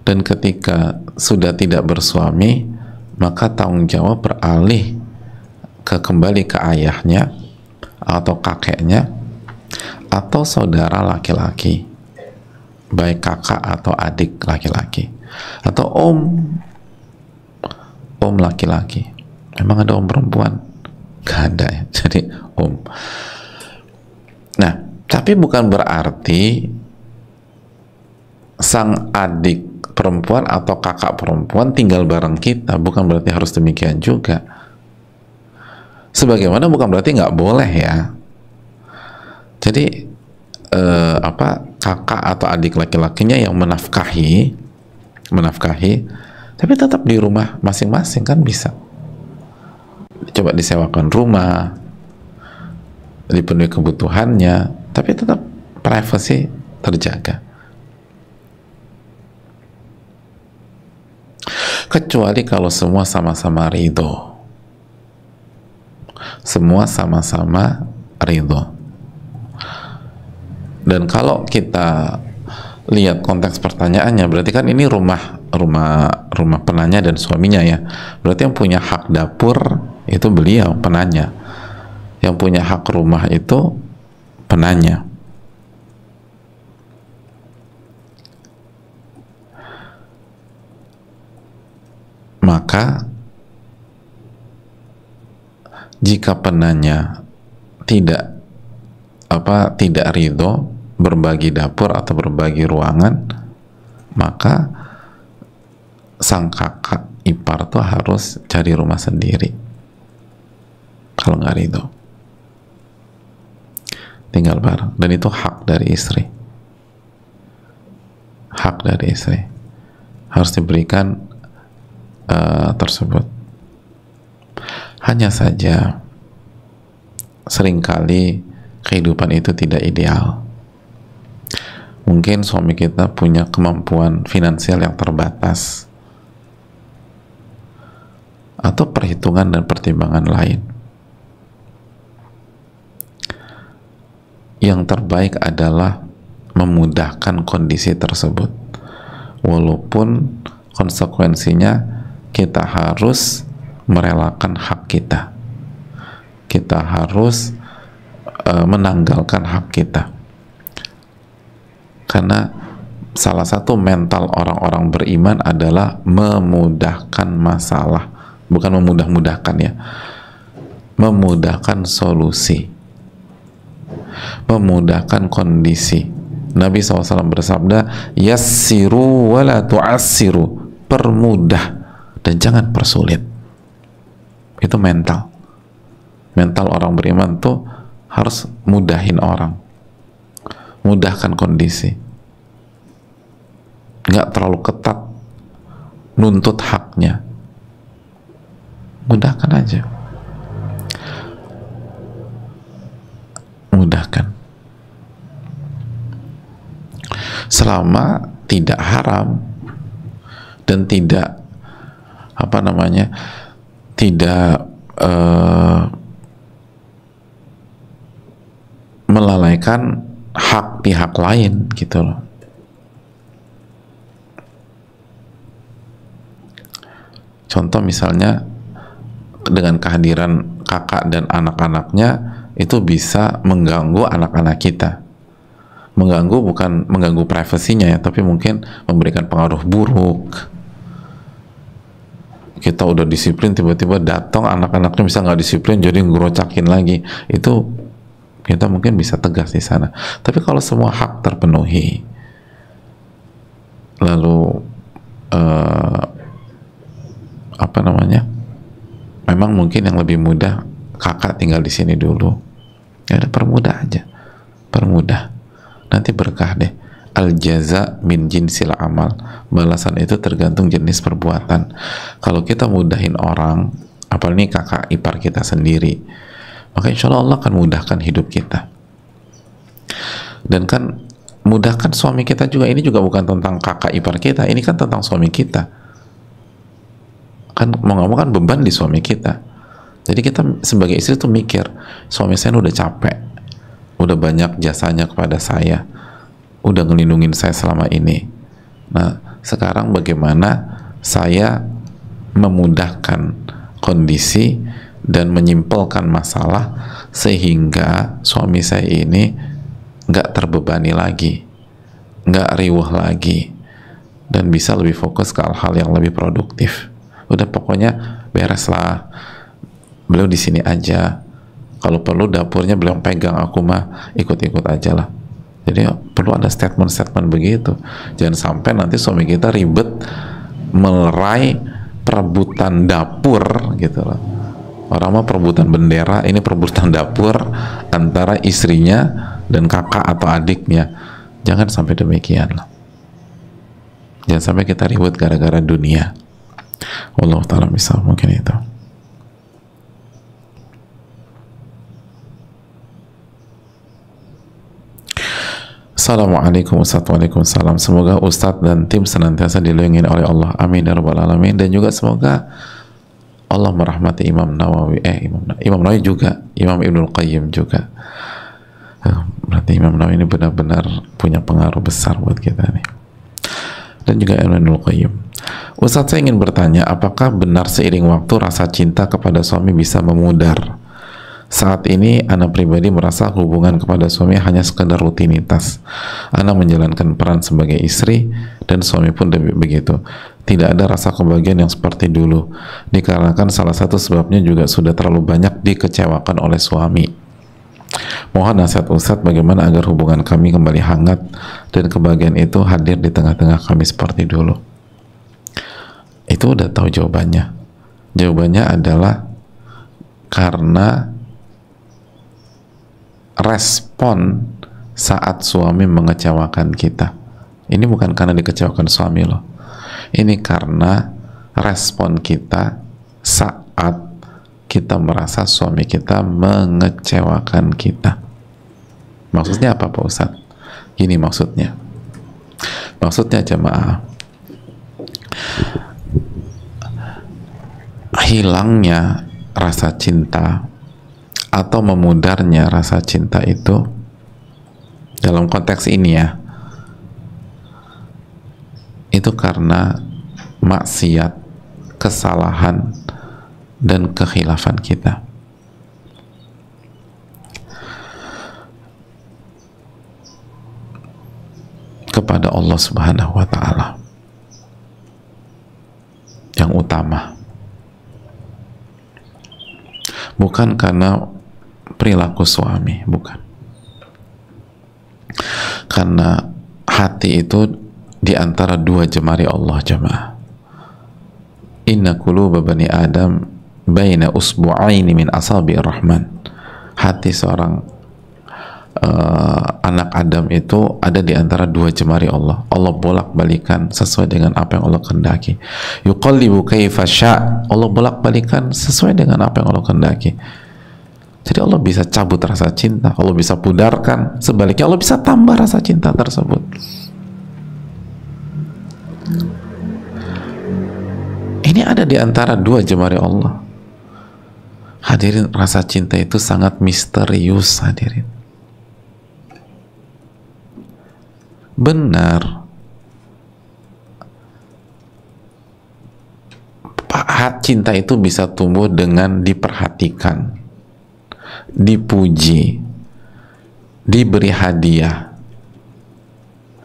Dan ketika sudah tidak bersuami, maka tanggung jawab beralih kembali ke ayahnya atau kakeknya atau saudara laki-laki, baik kakak atau adik laki-laki atau om laki-laki. Memang ada om perempuan? Gak ada ya, jadi om. Nah, tapi bukan berarti sang adik perempuan atau kakak perempuan tinggal bareng kita, bukan berarti harus demikian juga. Sebagaimana bukan berarti nggak boleh ya. Jadi kakak atau adik laki-lakinya yang menafkahi, tapi tetap di rumah masing-masing kan bisa. Coba disewakan rumah, dipenuhi kebutuhannya, tapi tetap privasi terjaga. Kecuali kalau semua sama-sama ridho, semua sama-sama ridho. Dan kalau kita lihat konteks pertanyaannya, berarti kan ini rumah penanya dan suaminya ya. Berarti yang punya hak dapur itu beliau, penanya. Yang punya hak rumah itu penanya. Maka jika penanya tidak ridho berbagi dapur atau berbagi ruangan, maka sang kakak ipar tuh harus cari rumah sendiri kalau nggak ridho, tinggal bareng. Dan itu hak dari istri, harus diberikan tersebut. Hanya saja seringkali kehidupan itu tidak ideal. Mungkin suami kita punya kemampuan finansial yang terbatas, atau perhitungan dan pertimbangan lain. Yang terbaik adalah memudahkan kondisi tersebut, walaupun konsekuensinya kita harus merelakan hak kita, harus menanggalkan hak kita. Karena salah satu mental orang-orang beriman adalah memudahkan masalah, bukan memudah-mudahkan ya, memudahkan solusi, memudahkan kondisi. Nabi SAW bersabda, yassiru wala tu'assiru, permudah dan jangan persulit. Itu mental orang beriman tuh harus mudahin orang, mudahkan kondisi, nggak terlalu ketat nuntut haknya, mudahkan aja, mudahkan selama tidak haram dan tidak tidak melalaikan hak pihak lain gitu loh. Contoh misalnya dengan kehadiran kakak dan anak-anaknya itu bisa mengganggu anak-anak kita. Mengganggu bukan mengganggu privasinya ya, tapi mungkin memberikan pengaruh buruk. Kita udah disiplin, tiba-tiba datang anak-anaknya bisa nggak disiplin, jadi ngerocakin lagi. Itu kita mungkin bisa tegas di sana. Tapi kalau semua hak terpenuhi, lalu memang mungkin yang lebih mudah kakak tinggal di sini dulu. Ya udah, permudah aja, permudah. Nanti berkah deh. Al jaza min jinsil amal, balasan itu tergantung jenis perbuatan. Kalau kita mudahin orang, apalagi kakak ipar kita sendiri, maka insya Allah akan mudahkan hidup kita. Dan kan mudahkan suami kita juga, ini juga bukan tentang kakak ipar kita, ini kan tentang suami kita. Kan mau nggak mau kan beban di suami kita. Jadi kita sebagai istri tuh mikir, suami saya udah capek, udah banyak jasanya kepada saya, udah ngelindungin saya selama ini. Nah, sekarang bagaimana saya memudahkan kondisi dan menyimpulkan masalah sehingga suami saya ini nggak terbebani lagi, nggak riuh lagi, dan bisa lebih fokus ke hal-hal yang lebih produktif. Udah pokoknya bereslah, beliau di sini aja. Kalau perlu dapurnya beliau pegang, aku mah ikut-ikut aja lah. Jadi perlu ada statement-statement begitu. Jangan sampai nanti suami kita ribet melerai perebutan dapur gitu loh. Orang mah perebutan bendera, ini perebutan dapur antara istrinya dan kakak atau adiknya. Jangan sampai demikian lah. Jangan sampai kita ribut gara-gara dunia. Wallahu ta'ala misal, mungkin itu. Assalamualaikum Waalaikumsalam. Semoga Ustadz dan tim senantiasa dilindungi oleh Allah, amin ya rabbal alamin. Dan juga semoga Allah merahmati Imam Nawawi, Imam Nawawi juga, Imam Ibnul Qayyim juga. Berarti Imam Nawawi ini benar-benar punya pengaruh besar buat kita nih. Dan juga Ibnul Qayyim. Ustadz, saya ingin bertanya, apakah benar seiring waktu rasa cinta kepada suami bisa memudar? Saat ini Ana pribadi merasa hubungan kepada suami hanya sekedar rutinitas. Ana menjalankan peran sebagai istri dan suami pun begitu. Tidak ada rasa kebahagiaan yang seperti dulu. Dikarenakan salah satu sebabnya juga sudah terlalu banyak dikecewakan oleh suami. Mohon nasihat Ustadz bagaimana agar hubungan kami kembali hangat dan kebahagiaan itu hadir di tengah-tengah kami seperti dulu. Itu udah tahu jawabannya. Jawabannya adalah karena respon saat suami mengecewakan kita. Ini bukan karena dikecewakan suami loh. Ini karena respon kita saat kita merasa suami kita mengecewakan kita. Maksudnya apa Pak Ustadz? Gini maksudnya. Maksudnya jemaah, hilangnya rasa cinta atau memudarnya rasa cinta itu dalam konteks ini ya, itu karena maksiat, kesalahan dan kekhilafan kita. Kepada Allah Subhanahu wa Ta'ala yang utama, bukan karena perilaku suami, bukan. Karena hati itu di antara dua jemari Allah, jemaah. Inna quluba bani Adam baina usbu'aini min asabi'ir rahman. Hati seorang anak Adam itu ada di antara dua jemari Allah. Allah bolak-balikan sesuai dengan apa yang Allah kehendaki. Yuqallibu kaifa sya'. Allah bolak-balikan sesuai dengan apa yang Allah kehendaki. Jadi Allah bisa cabut rasa cinta, Allah bisa pudarkan, sebaliknya Allah bisa tambah rasa cinta tersebut. Ini ada di antara dua jemari Allah. Hadirin, rasa cinta itu sangat misterius, hadirin. Benar, cinta itu bisa tumbuh dengan diperhatikan, dipuji, diberi hadiah,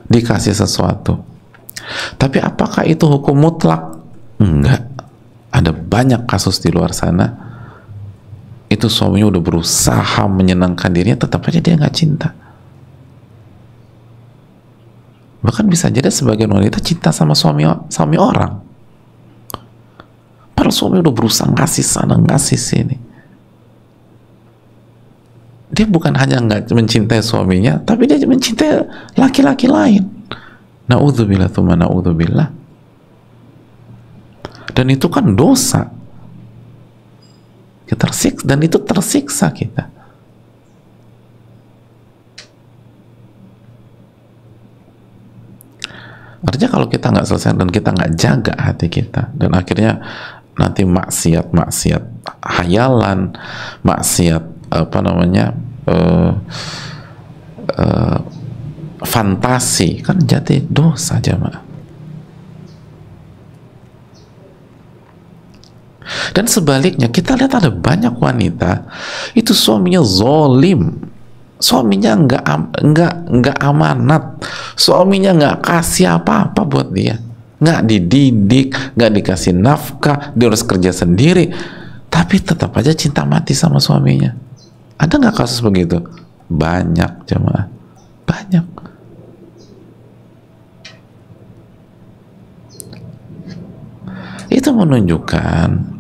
dikasih sesuatu. Tapi apakah itu hukum mutlak? Enggak. Ada banyak kasus di luar sana, itu suaminya udah berusaha menyenangkan dirinya, tetap aja dia nggak cinta. Bahkan bisa jadi sebagian wanita cinta sama suami orang, padahal suami udah berusaha ngasih sana ngasih sini. Dia bukan hanya nggak mencintai suaminya, tapi dia mencintai laki-laki lain. Na'udzubillah tsumma na'udzubillah. Dan itu kan dosa. Kita tersiksa, dan itu tersiksa kita. Artinya kalau kita nggak selesai dan kita nggak jaga hati kita, dan akhirnya nanti maksiat hayalan, maksiat apa namanya, fantasi, kan jadi dosa, jemaah. Dan sebaliknya, kita lihat ada banyak wanita itu suaminya zolim, suaminya nggak amanat, suaminya nggak kasih apa-apa buat dia, nggak dididik, nggak dikasih nafkah, dia harus kerja sendiri, tapi tetap aja cinta mati sama suaminya. Ada nggak kasus begitu? Banyak, jemaah, banyak. Itu menunjukkan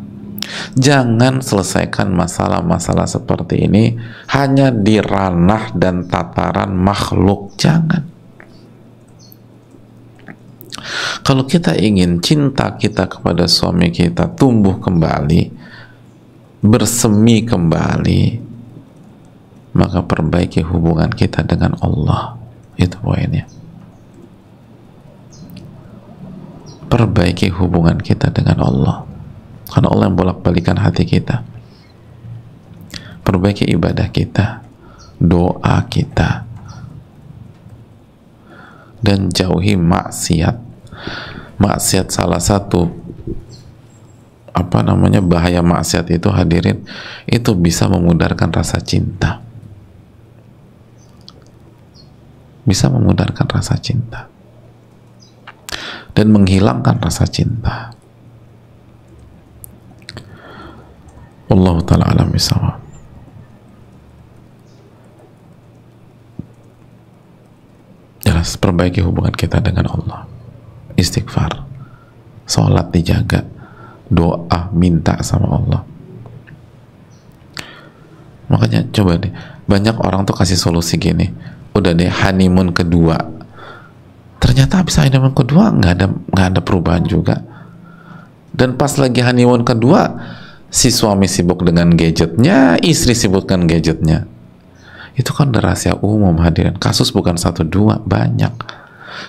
jangan selesaikan masalah-masalah seperti ini hanya di ranah dan tataran makhluk. Jangan. Kalau kita ingin cinta kita kepada suami kita tumbuh kembali, bersemi kembali, maka perbaiki hubungan kita dengan Allah. Itu poinnya. Perbaiki hubungan kita dengan Allah. Karena Allah yang bolak-balikan hati kita. Perbaiki ibadah kita, doa kita, dan jauhi maksiat. Maksiat, salah satu bahaya maksiat itu, hadirin, itu bisa memudarkan rasa cinta. Bisa memudarkan rasa cinta dan menghilangkan rasa cinta. Wallahu ta'ala alam bisawab. Jelas, perbaiki hubungan kita dengan Allah. Istighfar, sholat dijaga, doa, minta sama Allah. Makanya coba deh, banyak orang tuh kasih solusi gini, udah deh honeymoon kedua, ternyata habis honeymoon kedua nggak ada perubahan juga. Dan pas lagi honeymoon kedua, si suami sibuk dengan gadgetnya, istri sibuk dengan gadgetnya. Itu kan udah rahasia umum, hadirin. Kasus bukan 1, 2, banyak.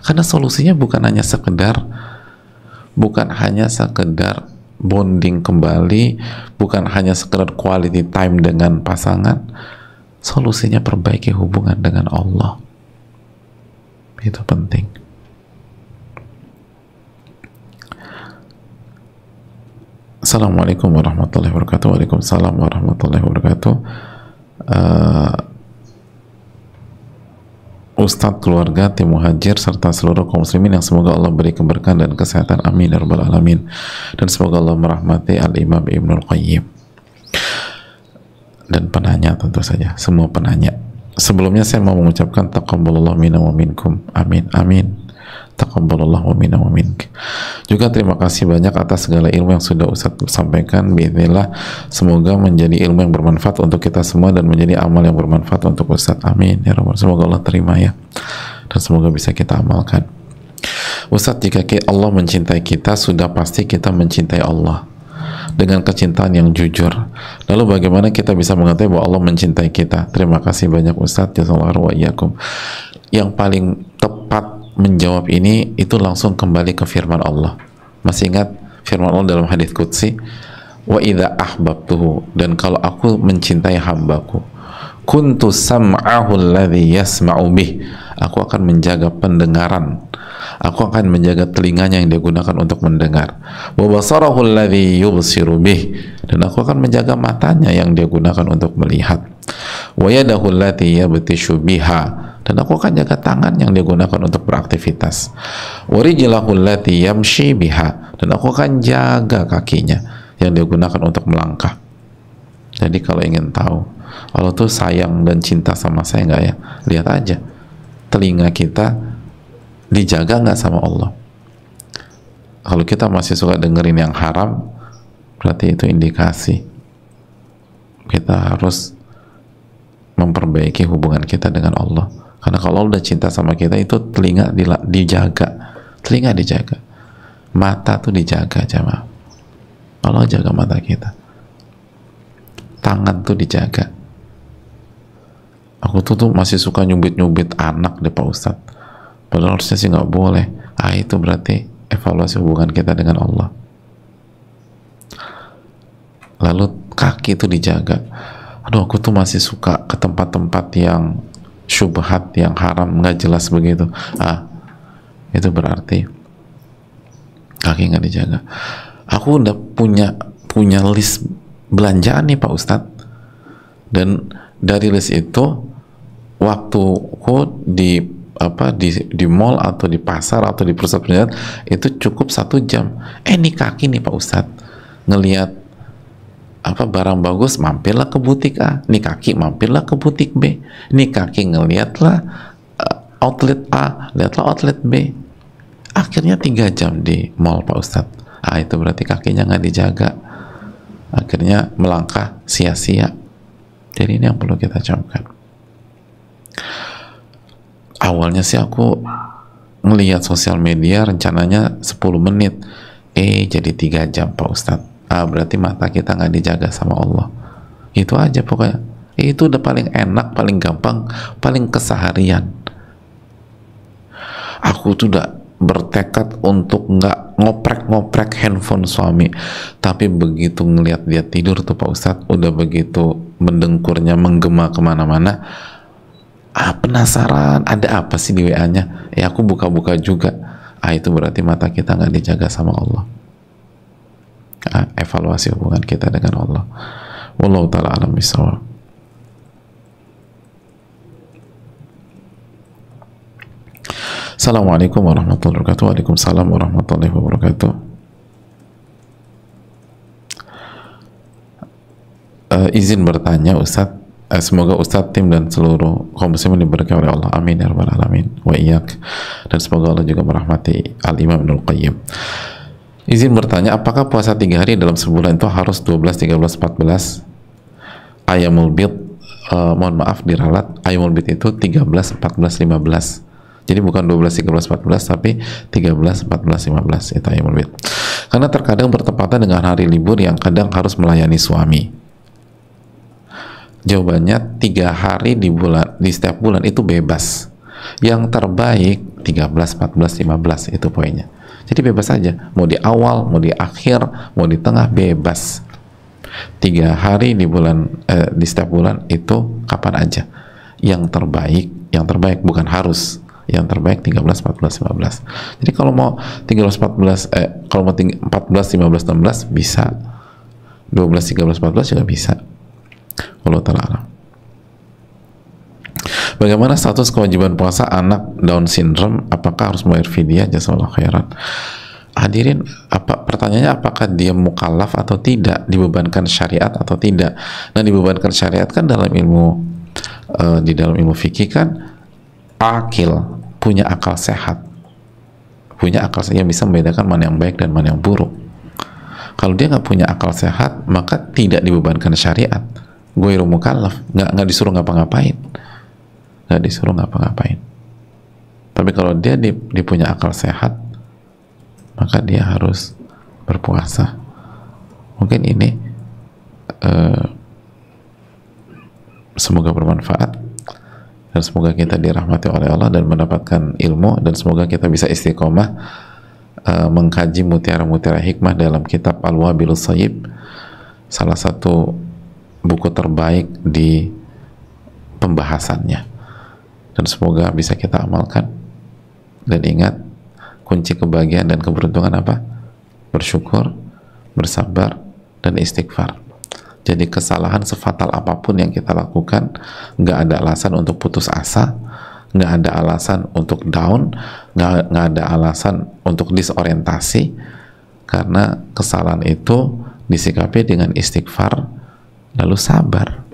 Karena solusinya bukan hanya sekedar bonding kembali, bukan hanya sekedar quality time dengan pasangan. Solusinya perbaiki hubungan dengan Allah. Itu penting. Assalamualaikum warahmatullahi wabarakatuh. Waalaikumsalam warahmatullahi wabarakatuh. Ustadz, keluarga, tim muhajir, serta seluruh kaum muslimin yang semoga Allah beri keberkahan dan kesehatan, amin ya rabbal alamin. Dan semoga Allah merahmati Al-Imam Ibnul Qayyim dan penanya, tentu saja semua penanya. Sebelumnya saya mau mengucapkan taqabbalallahu minna wa minkum, amin amin. Taqabbalallahu minna wa mink. Juga terima kasih banyak atas segala ilmu yang sudah Ustadz sampaikan. Bismillah, semoga menjadi ilmu yang bermanfaat untuk kita semua dan menjadi amal yang bermanfaat untuk Ustadz, amin ya rabbal. Semoga Allah terima ya, dan semoga bisa kita amalkan. Ustadz, jika Allah mencintai kita, sudah pasti kita mencintai Allah dengan kecintaan yang jujur. Lalu bagaimana kita bisa mengetahui bahwa Allah mencintai kita? Terima kasih banyak Ustadz, jazakallahu wa iyyakum. Yang paling tepat menjawab ini itu langsung kembali ke firman Allah. Masih ingat firman Allah dalam hadits qudsi, wa idza ahbabtuhu, dan kalau aku mencintai hambaku, kuntu sam'ahu alladhi yasma'u bih, aku akan menjaga pendengaran, aku akan menjaga telinganya yang dia gunakan untuk mendengar, wa basarahu alladhi yubsiru bih, dan aku akan menjaga matanya yang dia gunakan untuk melihat, wa yadahu allati yabtishu biha, dan aku akan jaga tangan yang dia gunakan untuk beraktivitas, wa rijlahu allati yamshi biha, dan aku akan jaga kakinya yang dia gunakan untuk melangkah. Jadi kalau ingin tahu Allah tuh sayang dan cinta sama saya nggak ya, lihat aja telinga kita dijaga nggak sama Allah. Kalau kita masih suka dengerin yang haram, berarti itu indikasi kita harus memperbaiki hubungan kita dengan Allah. Karena kalau Allah udah cinta sama kita, itu telinga dijaga, telinga dijaga, mata tuh dijaga, jamaah. Allah jaga mata kita, tangan tuh dijaga. Aku tuh masih suka nyubit-nyubit anak deh Pak Ustadz, padahal harusnya sih nggak boleh. Itu berarti evaluasi hubungan kita dengan Allah. Lalu kaki itu dijaga. Aduh, aku tuh masih suka ke tempat-tempat yang syubhat, yang haram, nggak jelas begitu. Itu berarti kaki nggak dijaga. Aku udah punya list belanjaan nih Pak Ustadz, dan dari list itu waktuku di mall atau di pasar atau di pusat perbelanjaan itu cukup 1 jam. Nih kaki nih Pak Ustadz ngelihat barang bagus, mampirlah ke butik A. Nih kaki mampirlah ke butik B. Nih kaki ngelihatlah outlet A, lihatlah outlet B. Akhirnya 3 jam di mall Pak Ustadz. Itu berarti kakinya nggak dijaga. Akhirnya melangkah sia-sia. Jadi ini yang perlu kita camkan. Awalnya sih aku ngelihat sosial media rencananya 10 menit. Jadi 3 jam Pak Ustadz. Berarti mata kita nggak dijaga sama Allah. Itu aja pokoknya. Itu udah paling enak, paling gampang, paling keseharian. Aku tuh udah bertekad untuk nggak ngoprek-ngoprek handphone suami, tapi begitu ngelihat dia tidur tuh Pak Ustadz, udah begitu mendengkurnya menggema kemana-mana, penasaran ada apa sih di WA-nya, ya aku buka-buka juga, itu berarti mata kita nggak dijaga sama Allah. Evaluasi hubungan kita dengan Allah. Wallahu ta'ala alam bisawab. Assalamualaikum warahmatullahi wabarakatuh. Waalaikumsalam warahmatullahi wabarakatuh. Izin bertanya Ustadz, semoga Ustadz, tim dan seluruh kaum muslimin diberkahi oleh Allah, amin ya rabbal alamin wa iyyak, dan semoga Allah juga merahmati Al-Imam Ibnul Qayyim. Izin bertanya, apakah puasa 3 hari dalam sebulan itu harus 12, 13, 14 Ayyamul Bid? Mohon maaf diralat, Ayyamul Bid itu 13, 14, 15. Jadi bukan 12, 13, 14, tapi 13, 14, 15 itu Ayyamul Bid. Karena terkadang bertepatan dengan hari libur yang kadang harus melayani suami. Jawabannya 3 hari di setiap bulan itu bebas. Yang terbaik 13, 14, 15 itu poinnya. Jadi bebas aja, mau di awal, mau di akhir, mau di tengah, bebas. 3 hari di setiap bulan itu kapan aja. Yang terbaik bukan harus. Yang terbaik 13, 14, 15. Jadi kalau mau 13, 14, kalau mau 14, 15, 16 bisa. 12, 13, 14 juga bisa. Allah Ta'ala. Bagaimana status kewajiban puasa anak Down syndrome? Apakah harus membayar fidyah? Jazakallahu khairan. Hadirin, pertanyaannya apakah dia mukallaf atau tidak, dibebankan syariat atau tidak? Nah, dibebankan syariat kan dalam ilmu di dalam ilmu fikih kan akil, punya akal sehat, yang bisa membedakan mana yang baik dan mana yang buruk. Kalau dia nggak punya akal sehat, maka tidak dibebankan syariat. Ghairu mukallaf, nggak disuruh ngapa-ngapain, Tapi kalau dia punya akal sehat, maka dia harus berpuasa. Mungkin ini semoga bermanfaat, dan semoga kita dirahmati oleh Allah dan mendapatkan ilmu, dan semoga kita bisa istiqomah mengkaji mutiara-mutiara hikmah dalam kitab Al-Wabilus Shayyib, salah satu buku terbaik di pembahasannya, dan semoga bisa kita amalkan. Dan ingat, kunci kebahagiaan dan keberuntungan apa? Bersyukur, bersabar, dan istighfar. Jadi kesalahan sefatal apapun yang kita lakukan, nggak ada alasan untuk putus asa, nggak ada alasan untuk down, nggak ada alasan untuk disorientasi, karena kesalahan itu disikapi dengan istighfar, lalu sabar.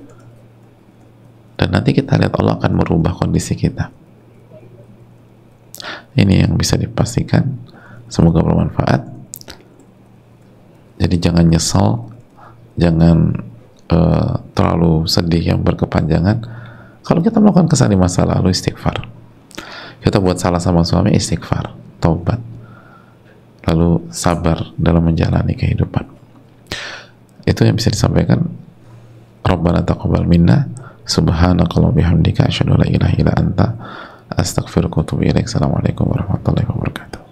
Dan nanti kita lihat Allah akan merubah kondisi kita. Ini yang bisa dipastikan. Semoga bermanfaat. Jadi jangan nyesel, jangan terlalu sedih yang berkepanjangan. Kalau kita melakukan kesalahan di masa lalu, istighfar. Kita buat salah sama suami, istighfar, taubat, lalu sabar dalam menjalani kehidupan. Itu yang bisa disampaikan. Rabbana taqabbal minna, subhanakallahumma bihamdika, asyhadu an la ilaha illa anta, astaghfiruka wa atubu ilaik. Assalamualaikum warahmatullahi wabarakatuh.